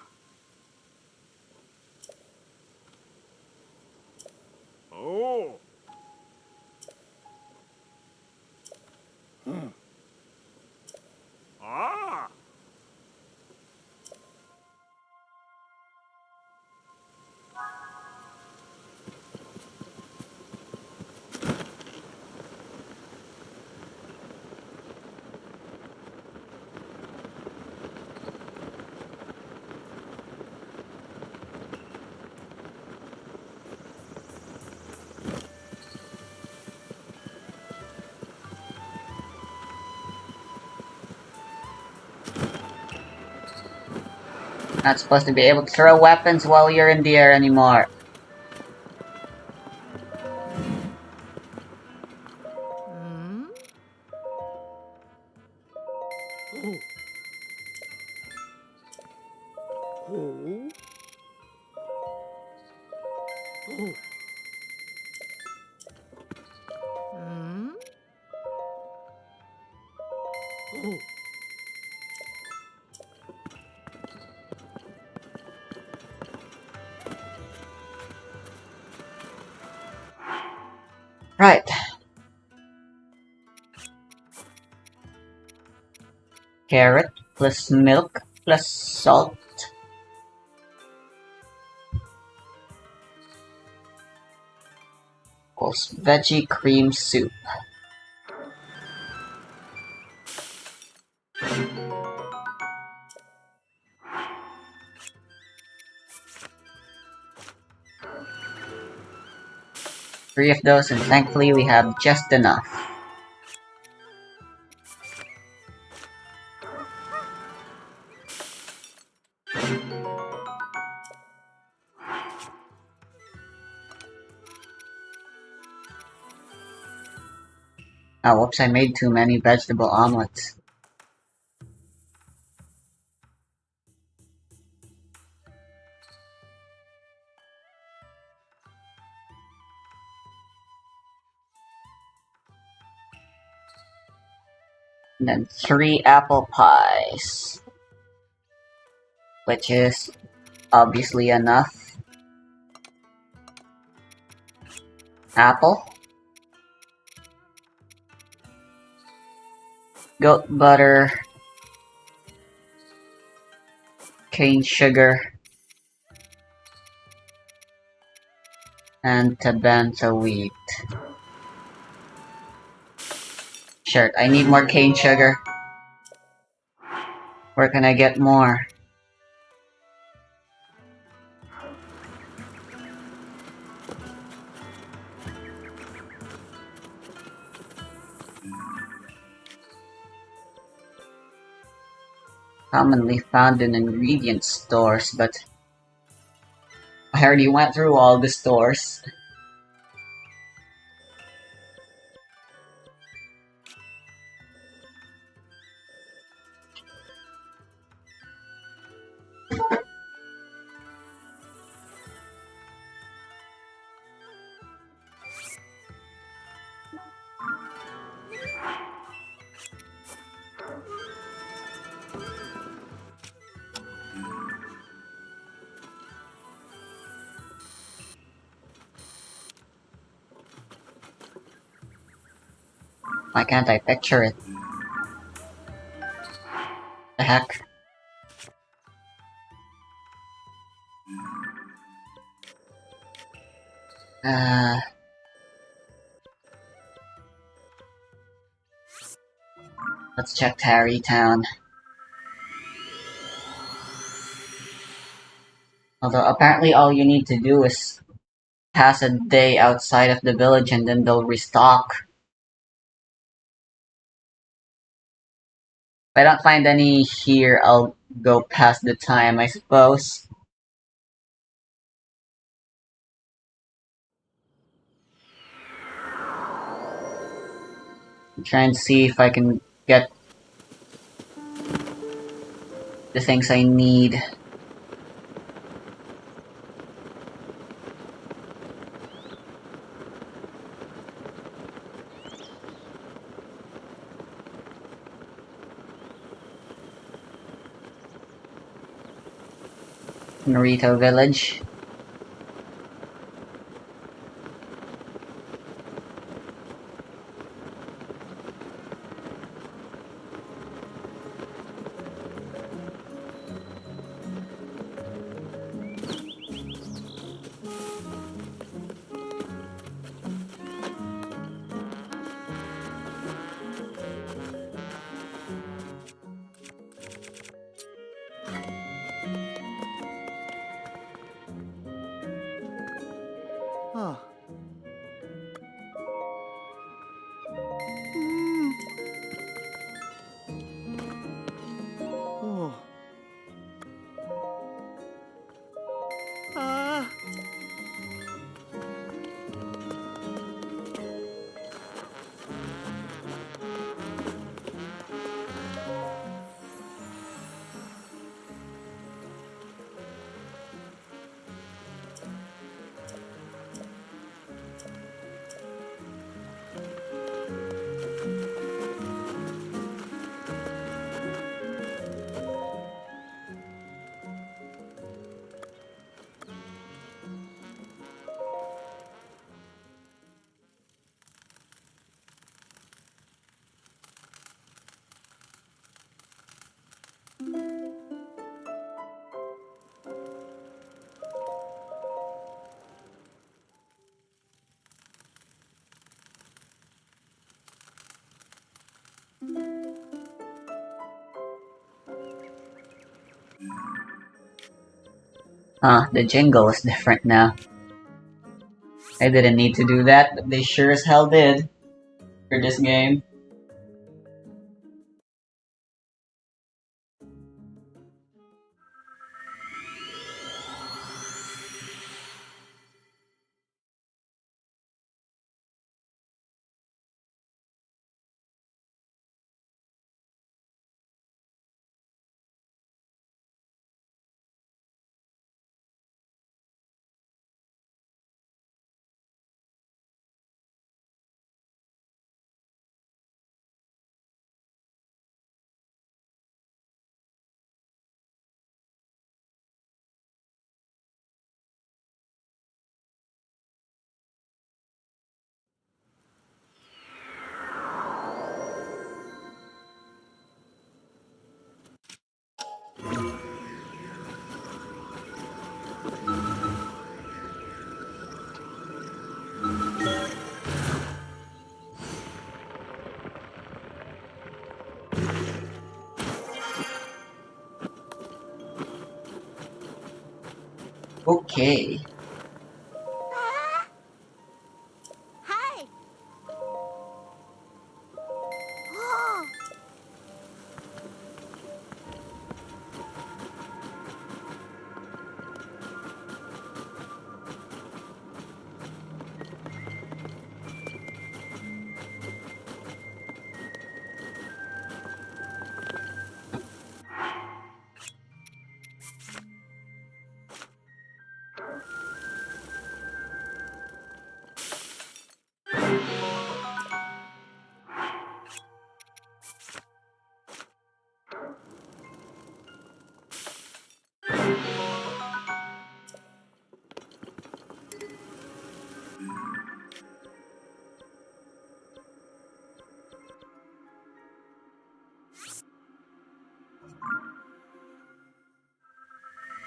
E: Oh. Hmm. Ah.
B: Not supposed to be able to throw weapons while you're in the air anymore.
C: Hmm?
E: Oh. Oh.
C: Hmm?
E: Oh.
B: Right. Carrot plus milk plus salt. Equals veggie cream soup. Three of those, and thankfully we have just enough. Oh, whoops, I made too many vegetable omelets. And then 3 apple pies. Which is obviously enough. Apple. Goat butter. Cane sugar. And Tabanta wheat. Shirt, I need more cane sugar. Where can I get more? Commonly found in ingredient stores, but I already went through all the stores. Why can't I picture it? The heck? Let's check Tarrytown. Although apparently all you need to do is pass a day outside of the village and then they'll restock. If I don't find any here, I'll go past the time, I suppose. Try and see if I can get the things I need. Narito Village. The jingle is different now. I didn't need to do that, but they sure as hell did for this game. Okay.
C: Hi. Oh.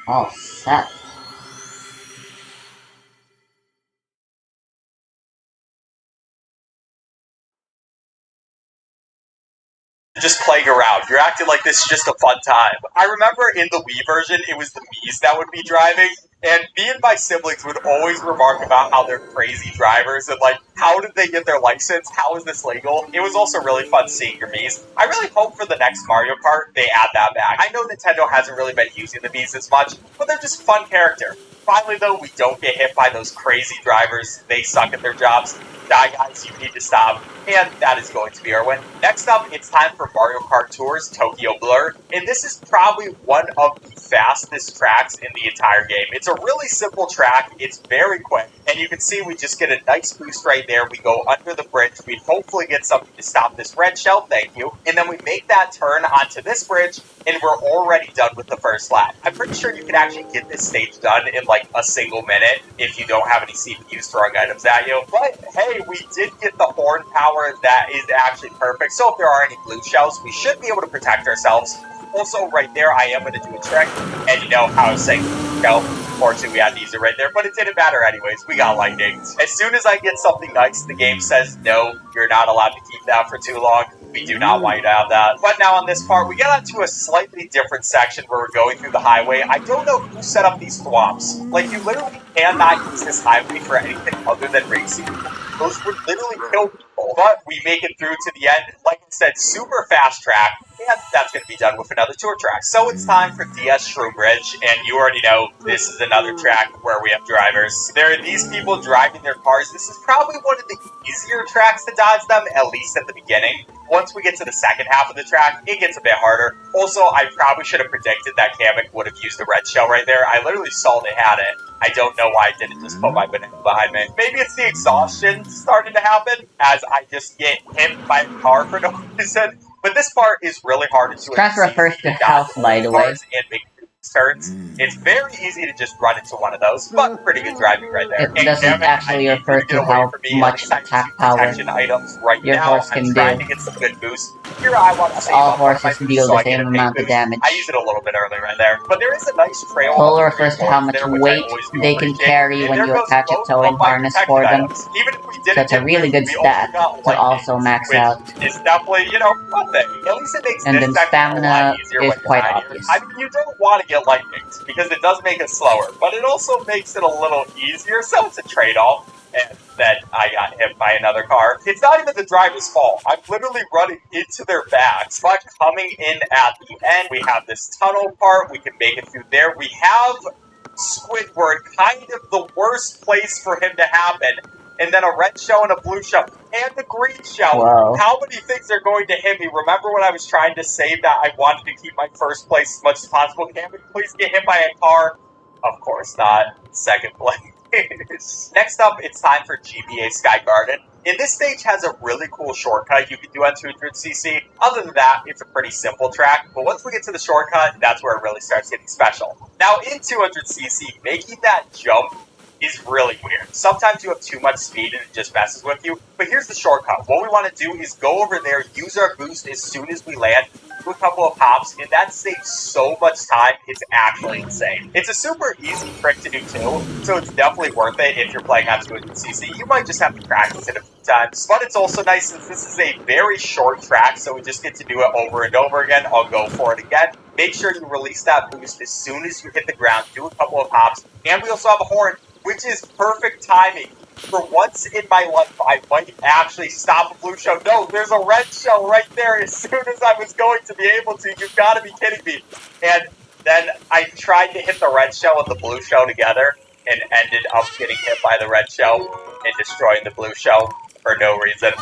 B: All set.
G: Just playing around. You're acting like this is just a fun time. I remember in the Wii version, it was the Miis that would be driving, and me and my siblings would always remark about how they're crazy drivers and like, how did they get their license? How is this legal? It was also really fun seeing your Miis. I really hope for the next Mario Kart they add that back. I know Nintendo hasn't really been using the Miis as much, but they're just a fun character. Finally, though, we don't get hit by those crazy drivers. They suck at their jobs. Die, guys, you need to stop. And that is going to be our win. Next up, it's time for Mario Kart Tours Tokyo Blur. And this is probably one of the fastest tracks in the entire game. It's a really simple track. It's very quick. And you can see we just get a nice boost right there. We go under the bridge. We hopefully get something to stop this red shell. Thank you. And then we make that turn onto this bridge. And we're already done with the first lap. I'm pretty sure you can actually get this stage done in like a single minute if you don't have any CPUs throwing items at you. But hey, we did get the horn power. That is actually perfect. So if there are any blue shells, we should be able to protect ourselves. Also, right there, I am going to do a trick. And you know how I was saying, unfortunately, we had to use it right there, but it didn't matter anyways. We got lightning. As soon as I get something nice, the game says, no, you're not allowed to keep that for too long. We do not want you to have that. But now on this part, we get onto a slightly different section where we're going through the highway. I don't know who set up these swamps. Like, you literally cannot use this highway for anything other than racing. Those would literally kill people. But we make it through to the end. Like I said, super fast track. And that's going to be done with another tour track. So it's time for DS Shroom Bridge. And you already know this is another track where we have drivers. There are these people driving their cars. This is probably one of the easier tracks to dodge them, at least at the beginning. Once we get to the second half of the track, it gets a bit harder. Also, I probably should have predicted that Kamek would have used the red shell right there. I literally saw they had it. I don't know why I didn't just put my banana behind me. Maybe it's the exhaustion starting to happen as I just get hit by a car for no reason. But this part is really hard to
B: Transfer first to house, by the way.
G: And make turns. It's very easy to just run into one of those, but pretty good driving right there.
B: It doesn't
G: damn it,
B: actually
G: I need
B: refer
G: you to get
B: to
G: away
B: how
G: from me.
B: much
G: At least I have
B: attack
G: two
B: power
G: protection items right
B: your
G: now.
B: horse
G: I'm
B: can
G: trying
B: do.
G: to get some good boosts. Here I want to save
B: All
G: up one of my
B: horses
G: boosts
B: deal
G: so
B: the
G: I get
B: same
G: a
B: amount
G: big
B: of
G: boost.
B: damage.
G: I use it a little bit early right there. But there is a nice trail
B: Toll
G: of
B: refers to
G: 3
B: how
G: horses
B: much
G: there, which I
B: weight
G: always do
B: they can
G: appreciate.
B: carry
G: And
B: when
G: there
B: you
G: goes
B: attach a
G: both
B: towing
G: of my
B: harness
G: protection
B: for them.
G: items. Even if we
B: So
G: didn't
B: it's a
G: get
B: really
G: boost,
B: good
G: we also
B: stat
G: got
B: to
G: lightning,
B: also max
G: which
B: out.
G: is definitely, a thing. At least it makes
B: And
G: this
B: then
G: section a lot
B: stamina
G: easier
B: is
G: when you're
B: quite
G: not here.
B: obvious.
G: I mean, you don't want to get lightnings because it does make it slower, but it also makes it a little easier, so it's a trade-off. And then I got hit by another car. It's not even the driver's fault. I'm literally running into their backs, but coming in at the end, we have this tunnel part. We can make it through there. We have Squidward, kind of the worst place for him to happen. And then a red shell and a blue shell and a green shell.
B: Whoa.
G: How many things are going to hit me? Remember when I was trying to save that I wanted to keep my first place as much as possible? Can we please get hit by a car? Of course not. Second place. Next up, it's time for GBA Sky Garden. And this stage has a really cool shortcut you can do on 200cc. Other than that, it's a pretty simple track. But once we get to the shortcut, that's where it really starts getting special. Now, in 200cc, making that jump is really weird. Sometimes you have too much speed and it just messes with you. But here's the shortcut. What we want to do is go over there, use our boost as soon as we land, do a couple of hops, and that saves so much time, it's actually insane. It's a super easy trick to do too, so it's definitely worth it if you're playing on 200cc. You might just have to practice it a few times, but it's also nice since this is a very short track, so we just get to do it over and over again. I'll go for it again. Make sure you release that boost as soon as you hit the ground, do a couple of hops, and we also have a horn, which is perfect timing. For once in my life, I might actually stop a blue shell. No, there's a red shell right there as soon as I was going to be able to. You've got to be kidding me. And then I tried to hit the red shell and the blue shell together and ended up getting hit by the red shell and destroying the blue shell for no reason.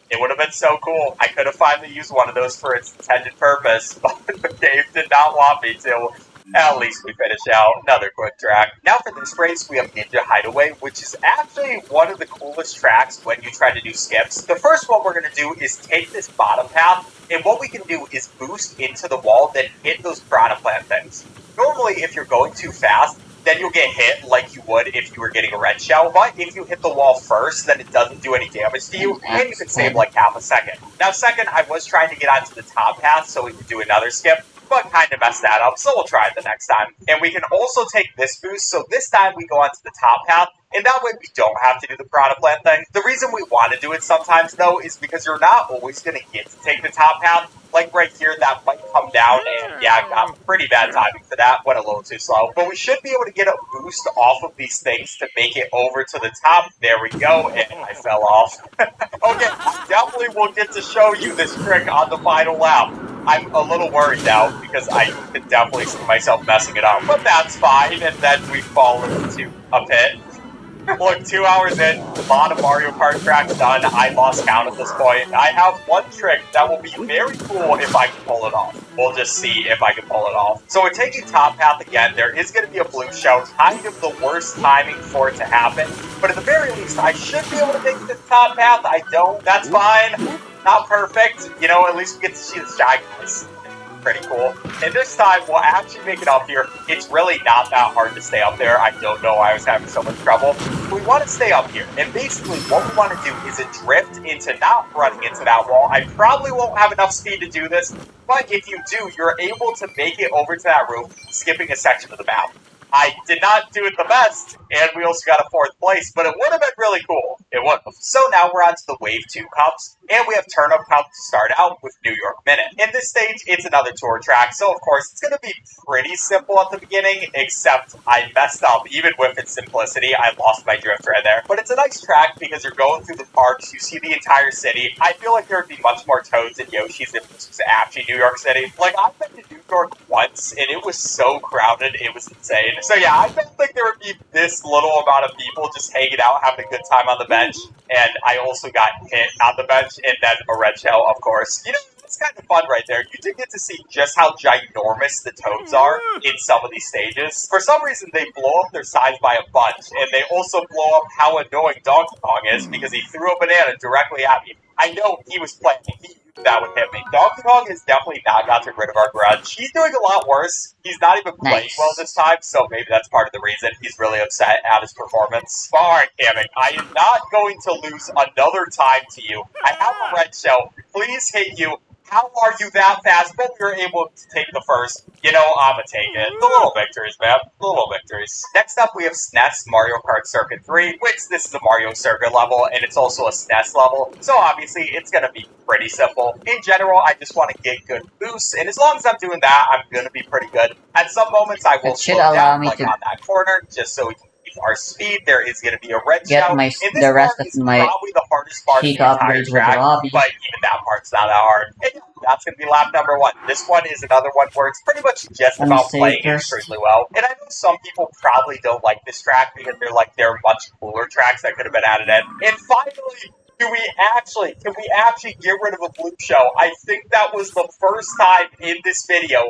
G: It would have been so cool. I could have finally used one of those for its intended purpose, but the game did not want me to. At least we finish out another quick track. Now for this race, we have Ninja Hideaway, which is actually one of the coolest tracks when you try to do skips. The first one we're going to do is take this bottom path, and what we can do is boost into the wall, then hit those piranha plant things. Normally, if you're going too fast, then you'll get hit like you would if you were getting a red shell, but if you hit the wall first, then it doesn't do any damage to you, and you can save like half a second. Now second, I was trying to get onto the top path so we could do another skip, but kind of messed that up, so we'll try it the next time. And we can also take this boost, so this time we go onto the top path, and that way we don't have to do the piranha plant thing. The reason we want to do it sometimes, though, is because you're not always going to get to take the top path. Like right here, that might come down, and yeah, got pretty bad timing for that. Went a little too slow. But we should be able to get a boost off of these things to make it over to the top. There we go, and I fell off. Okay, I definitely will get to show you this trick on the final lap. I'm a little worried now, because I could definitely see myself messing it up. But that's fine, and then we fall into a pit. Look, 2 hours in, the bottom Mario Kart track's done. I lost count at this point. I have one trick that will be very cool if I can pull it off. We'll just see if I can pull it off. So we're taking top path again. There is going to be a blue shell. Kind of the worst timing for it to happen. But at the very least, I should be able to make this top path. I don't. That's fine. Not perfect. At least we get to see the Shy Guys. Pretty cool. And this time, we'll actually make it up here. It's really not that hard to stay up there. I don't know why I was having so much trouble. We want to stay up here. And basically, what we want to do is a drift into not running into that wall. I probably won't have enough speed to do this, but if you do, you're able to make it over to that roof, skipping a section of the map. I did not do it the best, and we also got a 4th place, but it would have been really cool. It would have. So now we're on to the Wave 2 Cups, and we have Turnip Cup to start out with New York Minute. In this stage, it's another tour track, so of course it's going to be pretty simple at the beginning, except I messed up. Even with its simplicity, I lost my drift right there. But it's a nice track because you're going through the parks, you see the entire city. I feel like there would be much more Toads and Yoshis if this was actually New York City. Like, I've been to New York once, and it was so crowded, it was insane. So yeah, I don't think there would be this little amount of people just hanging out, having a good time on the bench. And I also got hit on the bench, and then a red shell, of course. It's kind of fun right there. You do get to see just how ginormous the Toads are in some of these stages. For some reason, they blow up their size by a bunch, and they also blow up how annoying Donkey Kong is because he threw a banana directly at me. I know he was planning. He that would hit me. Donkey Kong has definitely not gotten rid of our grudge. He's doing a lot worse. He's not even playing
B: Nice.
G: well this time, so maybe that's part of the reason he's really upset at his performance. Alright, Kamek, I am not going to lose another time to you. I have a red shell. Please hit you. How are you that fast? But we were able to take the first. You know, I'ma take it. The little victories, man. The little victories. Next up, we have SNES Mario Kart Circuit 3, which this is a Mario Circuit level, and it's also a SNES level, so obviously it's gonna be pretty simple. In general, I just want to get good boosts, and as long as I'm doing that, I'm gonna be pretty good. At some moments, I will
B: It should
G: slow
B: allow
G: down,
B: me
G: like
B: to
G: on that corner, just so we can keep our speed. There is gonna be a red
B: get
G: shell.
B: my
G: And this
B: the rest
G: part
B: of
G: is
B: my
G: probably the hardest part of the
B: Chica
G: entire
B: upgrades with
G: track,
B: Robbie.
G: but even that part's not that hard. And that's going to be lap number 1. This one is another one where it's pretty much just
B: Let me
G: about
B: save
G: playing it
B: first.
G: extremely well. And I know some people probably don't like this track because they're like, there are much cooler tracks that could have been added in. And finally, can we actually get rid of a blue show? I think that was the first time in this video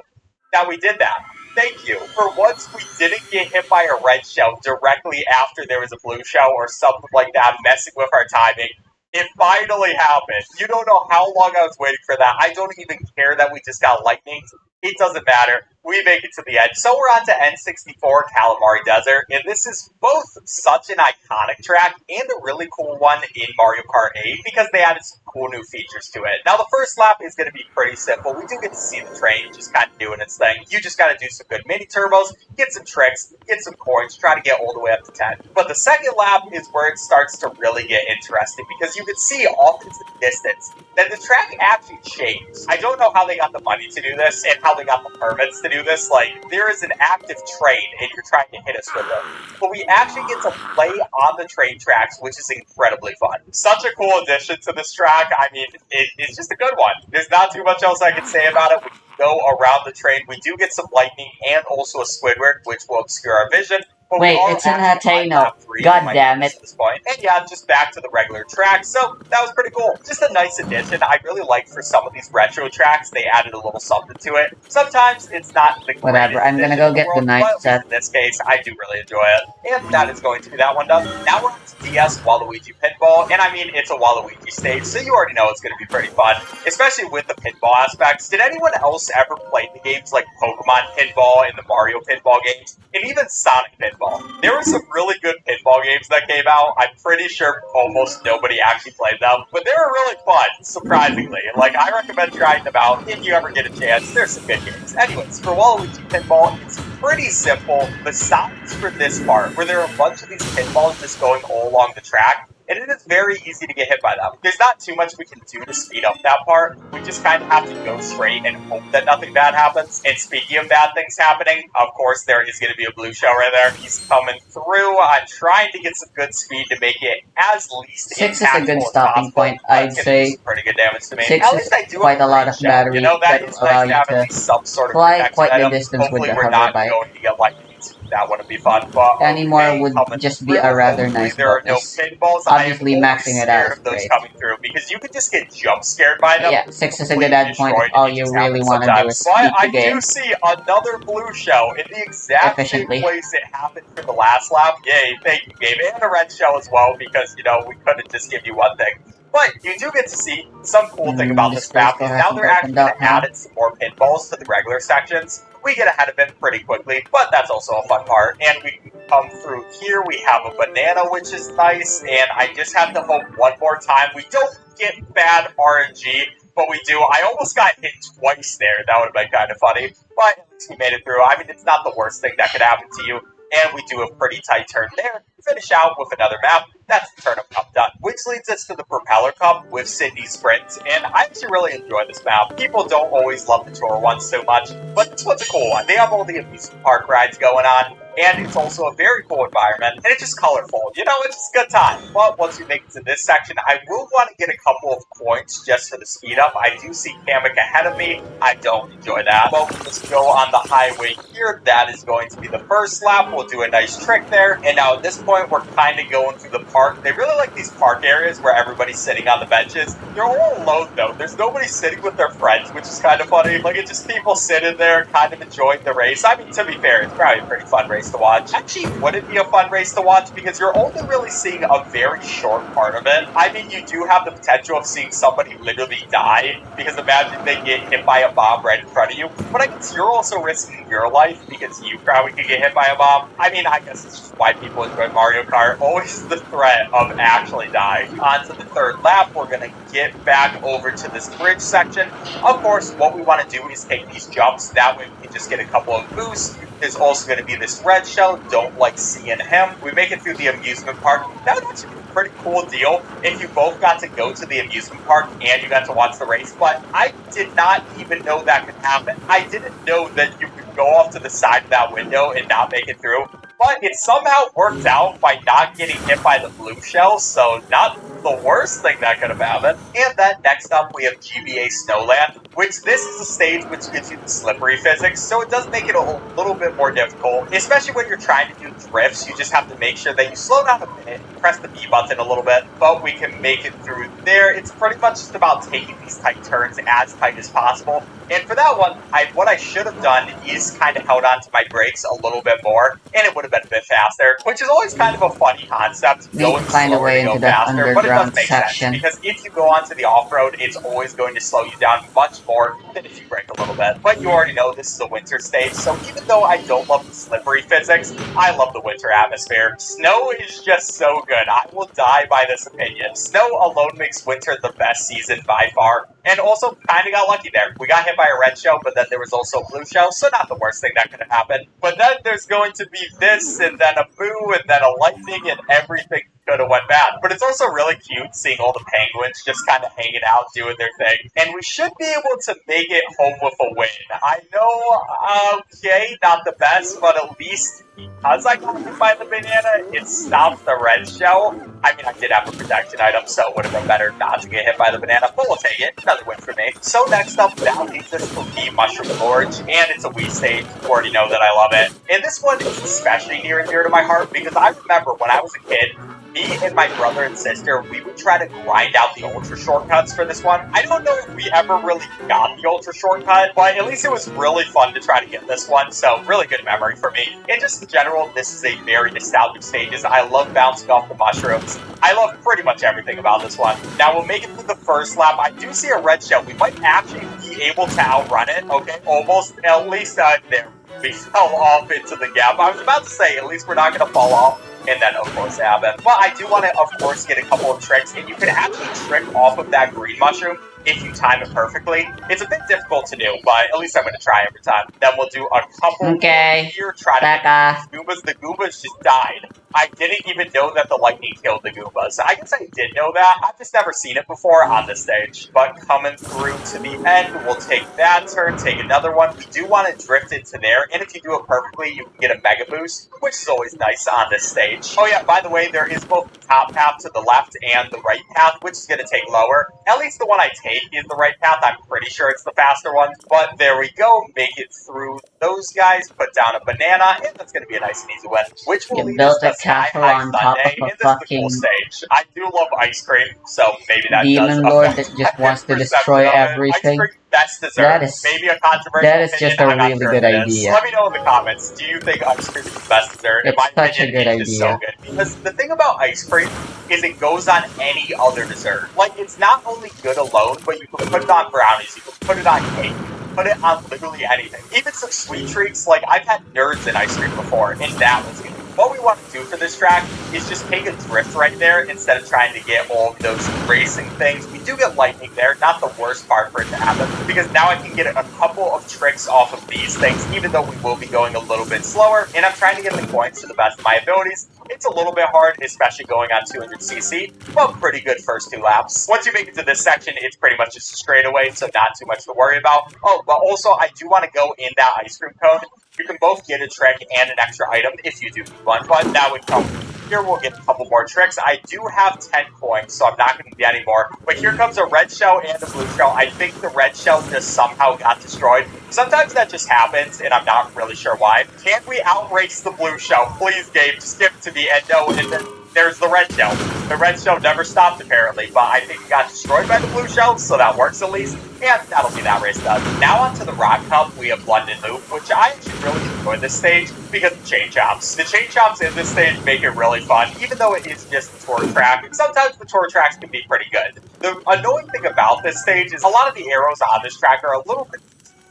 G: that we did that. Thank you. For once, we didn't get hit by a red shell directly after there was a blue shell or something like that messing with our timing. It finally happened. You don't know how long I was waiting for that. I don't even care that we just got lightning. It doesn't matter. We make it to the end. So we're on to N64 Calamari Desert, and this is both such an iconic track and a really cool one in Mario Kart 8 because they added some cool new features to it. Now the first lap is going to be pretty simple. We do get to see the train just kind of doing its thing. You just got to do some good mini turbos, get some tricks, get some coins, try to get all the way up to 10. But the second lap is where it starts to really get interesting because you can see off into the distance that the track actually changed. I don't know how they got the money to do this and how they got the permits to do this. Like, there is an active train and you're trying to hit us with it. But we actually get to play on the train tracks, which is incredibly fun. Such a cool addition to this track. I mean, it's just a good one. There's not too much else I can say about it. We go around the train. We do get some lightning and also a Squidward, which will obscure our vision. But
B: Wait,
G: we are
B: it's an
G: actually on
B: Hateno.
G: lap 3.
B: God
G: You might
B: damn
G: notice
B: it.
G: at this point. And yeah, just back to the regular track. So that was pretty cool. Just a nice addition. I really like for some of these retro tracks, they added a little something to it. Sometimes it's not the
B: Whatever,
G: greatest
B: I'm gonna
G: addition
B: go
G: in
B: get the
G: world,
B: knife
G: but at least
B: set.
G: in this case, I do really enjoy it. And that is going to be that one done. Now we're on to DS Waluigi Pinball. And I mean, it's a Waluigi stage, so you already know it's going to be pretty fun, especially with the pinball aspects. Did anyone else ever play the games like Pokemon Pinball and the Mario Pinball games? And even Sonic Pinball. There were some really good pinball games that came out. I'm pretty sure almost nobody actually played them, but they were really fun, surprisingly. Like, I recommend trying them out if you ever get a chance. There's some good games. Anyways, for Waluigi Pinball, it's pretty simple, besides for this part, where there are a bunch of these pinballs just going all along the track. And it is very easy to get hit by them. There's not too much we can do to speed up that part. We just kind of have to go straight and hope that nothing bad happens. And speaking of bad things happening, of course, there is going to be a blue shell right there. He's coming through. I'm trying to get some good speed to make it as least
B: 6 is a
G: impactful
B: good
G: as
B: stopping
G: possible,
B: point,
G: but
B: I'd
G: it's gonna do
B: say.
G: some pretty good damage to me.
B: 6
G: At
B: is
G: least I do
B: quite
G: have
B: a lot
G: green
B: of
G: shell.
B: battery
G: You know, that
B: that
G: is
B: will allow
G: nice to
B: you
G: have
B: to
G: at least some sort of
B: fly
G: protection
B: quite the
G: item.
B: distance with
G: Hopefully
B: the
G: we're
B: hover
G: not
B: bike.
G: going to get lightning. That wouldn't be fun, but
B: Anymore
G: okay,
B: would
G: coming
B: just be
G: through.
B: a rather
G: Hopefully
B: nice
G: there are no
B: bonus.
G: pinballs.
B: Obviously,
G: I am
B: maxing it
G: scared
B: out is
G: of those
B: great.
G: coming through because you could just get jump scared by them.
B: Yeah, 6 is a good add point if all you really want to do is
G: But
B: beat the
G: I
B: game
G: do see another blue shell in the exact same
B: efficiently.
G: place it happened for the last lap. Yay, thank you, game. And a red shell as well because, you know, we couldn't just give you one thing. But you do get to see some cool thing about
B: This
G: this
B: place
G: map
B: still
G: is now
B: hasn't
G: they're actually
B: opened
G: going
B: up
G: to
B: now.
G: add in some more pinballs to the regular sections. We get ahead of it pretty quickly, but that's also a fun part. And we can come through here. We have a banana, which is nice. And I just have to hope one more time we don't get bad RNG. But we do. I almost got hit twice there. That would have been kind of funny. But at least we made it through. I mean, it's not the worst thing that could happen to you. And we do a pretty tight turn there. Finish out with another map. That's the Turnip Cup done. Which leads us to the Propeller Cup with Sydney Sprint. And I actually really enjoy this map. People don't always love the tour ones so much, but this one's a cool one. They have all the amusement park rides going on. And it's also a very cool environment, and it's just colorful. You know, it's just a good time. But once we make it to this section, I will want to get a couple of points just for the speed up. I do see Kamek ahead of me. I don't enjoy that. But we'll just go on the highway here. That is going to be the first lap. We'll do a nice trick there. And now at this point, we're kind of going through the park. They really like these park areas where everybody's sitting on the benches. You're all alone though. There's nobody sitting with their friends, which is kind of funny. Like, it's just people sitting there kind of enjoying the race. I mean, to be fair, it's probably a pretty fun race to watch. Actually, would it be a fun race to watch? Because you're only really seeing a very short part of it. I mean, you do have the potential of seeing somebody literally die, because imagine they get hit by a bomb right in front of you. But I guess you're also risking your life because you probably could get hit by a bomb. I mean, I guess it's just why people enjoy Mario Kart. Always the threat of actually dying. On to the third lap, we're gonna get back over to this bridge section. Of course, what we want to do is take these jumps. That way we can just get a couple of boosts. There's also going to be this red shell. Don't like seeing him. We make it through the amusement park. That would actually be a pretty cool deal if you both got to go to the amusement park and you got to watch the race. But I did not even know that could happen. I didn't know that you could go off to the side of that window and not make it through. But it somehow worked out by not getting hit by the blue shell, so not the worst thing that could have happened. And then next up we have GBA Snowland, which this is a stage which gives you the slippery physics, so it does make it a little bit more difficult, especially when you're trying to do drifts. You just have to make sure that you slow down a minute, press the B button a little bit, but we can make it through there. It's pretty much just about taking these tight turns as tight as possible. And for that one, what I should have done is kind of held on to my brakes a little bit more, and it would have been a bit faster, which is always kind of a funny concept,
B: We
G: going
B: find a
G: slower
B: way
G: to go
B: into that
G: faster, but it does
B: underground
G: make
B: section.
G: sense, because if you go onto the off-road, it's always going to slow you down much more than if you brake a little bit. But you already know this is a winter stage, so even though I don't love the slippery physics, I love the winter atmosphere. Snow is just so good. I will die by this opinion. Snow alone makes winter the best season by far, and also kind of got lucky there. We got hit by a red shell, but then there was also a blue shell, so not the worst thing that could have happened. But then there's going to be this, and then a boo, and then a lightning, and everything could have went bad. But it's also really cute seeing all the penguins just kind of hanging out, doing their thing. And we should be able to make it home with a win. I know, okay, not the best, but at least because I got hit by the banana, it stopped the red shell. I mean, I did have a protection item, so it would have been better not to get hit by the banana, but we'll take it. Another win for me. So next up, that leads us to the Mushroom Gorge, and it's a Wii stage. You already know that I love it. And this one is especially near and dear to my heart, because I remember when I was a kid, me and my brother and sister, we would try to grind out the ultra shortcuts for this one. I don't know if we ever really got the ultra shortcut, but at least it was really fun to try to get this one, so really good memory for me. And just in general, this is a very nostalgic stages. I love bouncing off the mushrooms. I love pretty much everything about this one. Now we'll make it through the first lap. I do see a red shell. We might actually be able to outrun it, okay? Almost, at least there. We fell off into the gap. I was about to say, at least we're not going to fall off. And then, of course, it happened. But I do want to, of course, get a couple of tricks. And you can actually trick off of that green mushroom if you time it perfectly. It's a bit difficult to do, but at least I'm going to try every time. Then we'll do a couple here, try to
B: Back
G: get Goombas. The Goombas just died. I didn't even know that the lightning killed the Goombas. I guess I did know that. I've just never seen it before on this stage. But coming through to the end, we'll take that turn, take another one. We do want to drift into there, and if you do it perfectly, you can get a mega boost, which is always nice on this stage. Oh yeah, by the way, there is both the top path to the left and the right path, which is going to take lower. At least the one I take is the right path. I'm pretty sure it's the faster one. But there we go. Make it through those guys, put down a banana, and that's going to be a nice and easy win. Which will lead us to Sky High Sunday, and this is the cool stage. I do love ice cream, so maybe that does
B: Demon Lord
G: affect
B: that just
G: my
B: wants to
G: perception
B: destroy
G: of it.
B: everything.
G: Ice cream, best dessert.
B: That is-
G: maybe a controversial
B: that is
G: opinion,
B: just a
G: I'm not
B: really
G: sure
B: good
G: if it is.
B: idea.
G: Let me know in the comments, do you think ice cream is the best dessert? In
B: It's
G: my
B: such a
G: opinion,
B: good
G: it's just so
B: idea.
G: good. Because the thing about ice cream is it goes on any other dessert. Like, it's not only good alone, but you can put it on brownies, you can put it on cake, you can put it on literally anything. Even some sweet treats, like I've had Nerds in ice cream before, and that was good. What we want to do for this track is just take a drift right there instead of trying to get all of those racing things. We do get lightning there, not the worst part for it to happen, because now I can get a couple of tricks off of these things, even though we will be going a little bit slower, and I'm trying to get the points to the best of my abilities. It's a little bit hard, especially going on 200cc, but pretty good first 2 laps. Once you make it to this section, it's pretty much just a straightaway, so not too much to worry about. Oh, but also, I do want to go in that ice cream cone. You can both get a trick and an extra item if you do need one, but that would come here. We'll get a couple more tricks. I do have 10 coins, so I'm not going to get any more. But here comes a red shell and a blue shell. I think the red shell just somehow got destroyed. Sometimes that just happens, and I'm not really sure why. Can we outrace the blue shell? Please, game, just give it to me. And no, and then there's the red shell. The red shell never stopped apparently, but I think it got destroyed by the blue shell, so that works at least. And that'll be that race done. Now onto the Rock Cup, we have London Loop, which I actually really enjoy this stage because of chain chomps. The chain chomps in this stage make it really fun, even though it is just a tour track. Sometimes the tour tracks can be pretty good. The annoying thing about this stage is a lot of the arrows on this track are a little bit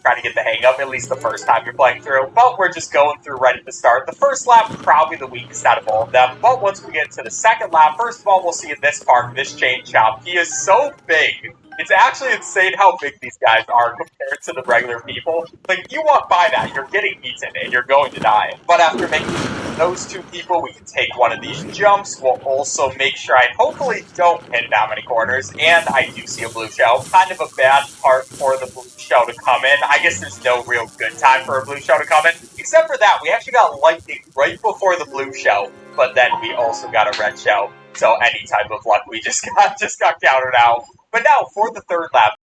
G: trying to get the hang of, at least the first time you're playing through. But we're just going through right at the start. The first lap, probably the weakest out of all of them. But once we get to the second lap, first of all, we'll see in this part, this chain chomp. He is so big. It's actually insane how big these guys are compared to the regular people. Like, if you walk by that, you're getting eaten and you're going to die. But after making those two people, we can take one of these jumps. We'll also make sure I hopefully don't hit that many corners. And I do see a blue shell. Kind of a bad part for the blue shell to come in. I guess there's no real good time for a blue shell to come in. Except for that, we actually got lightning right before the blue shell. But then we also got a red shell. So any type of luck we just got counted out. But now, for the third lap,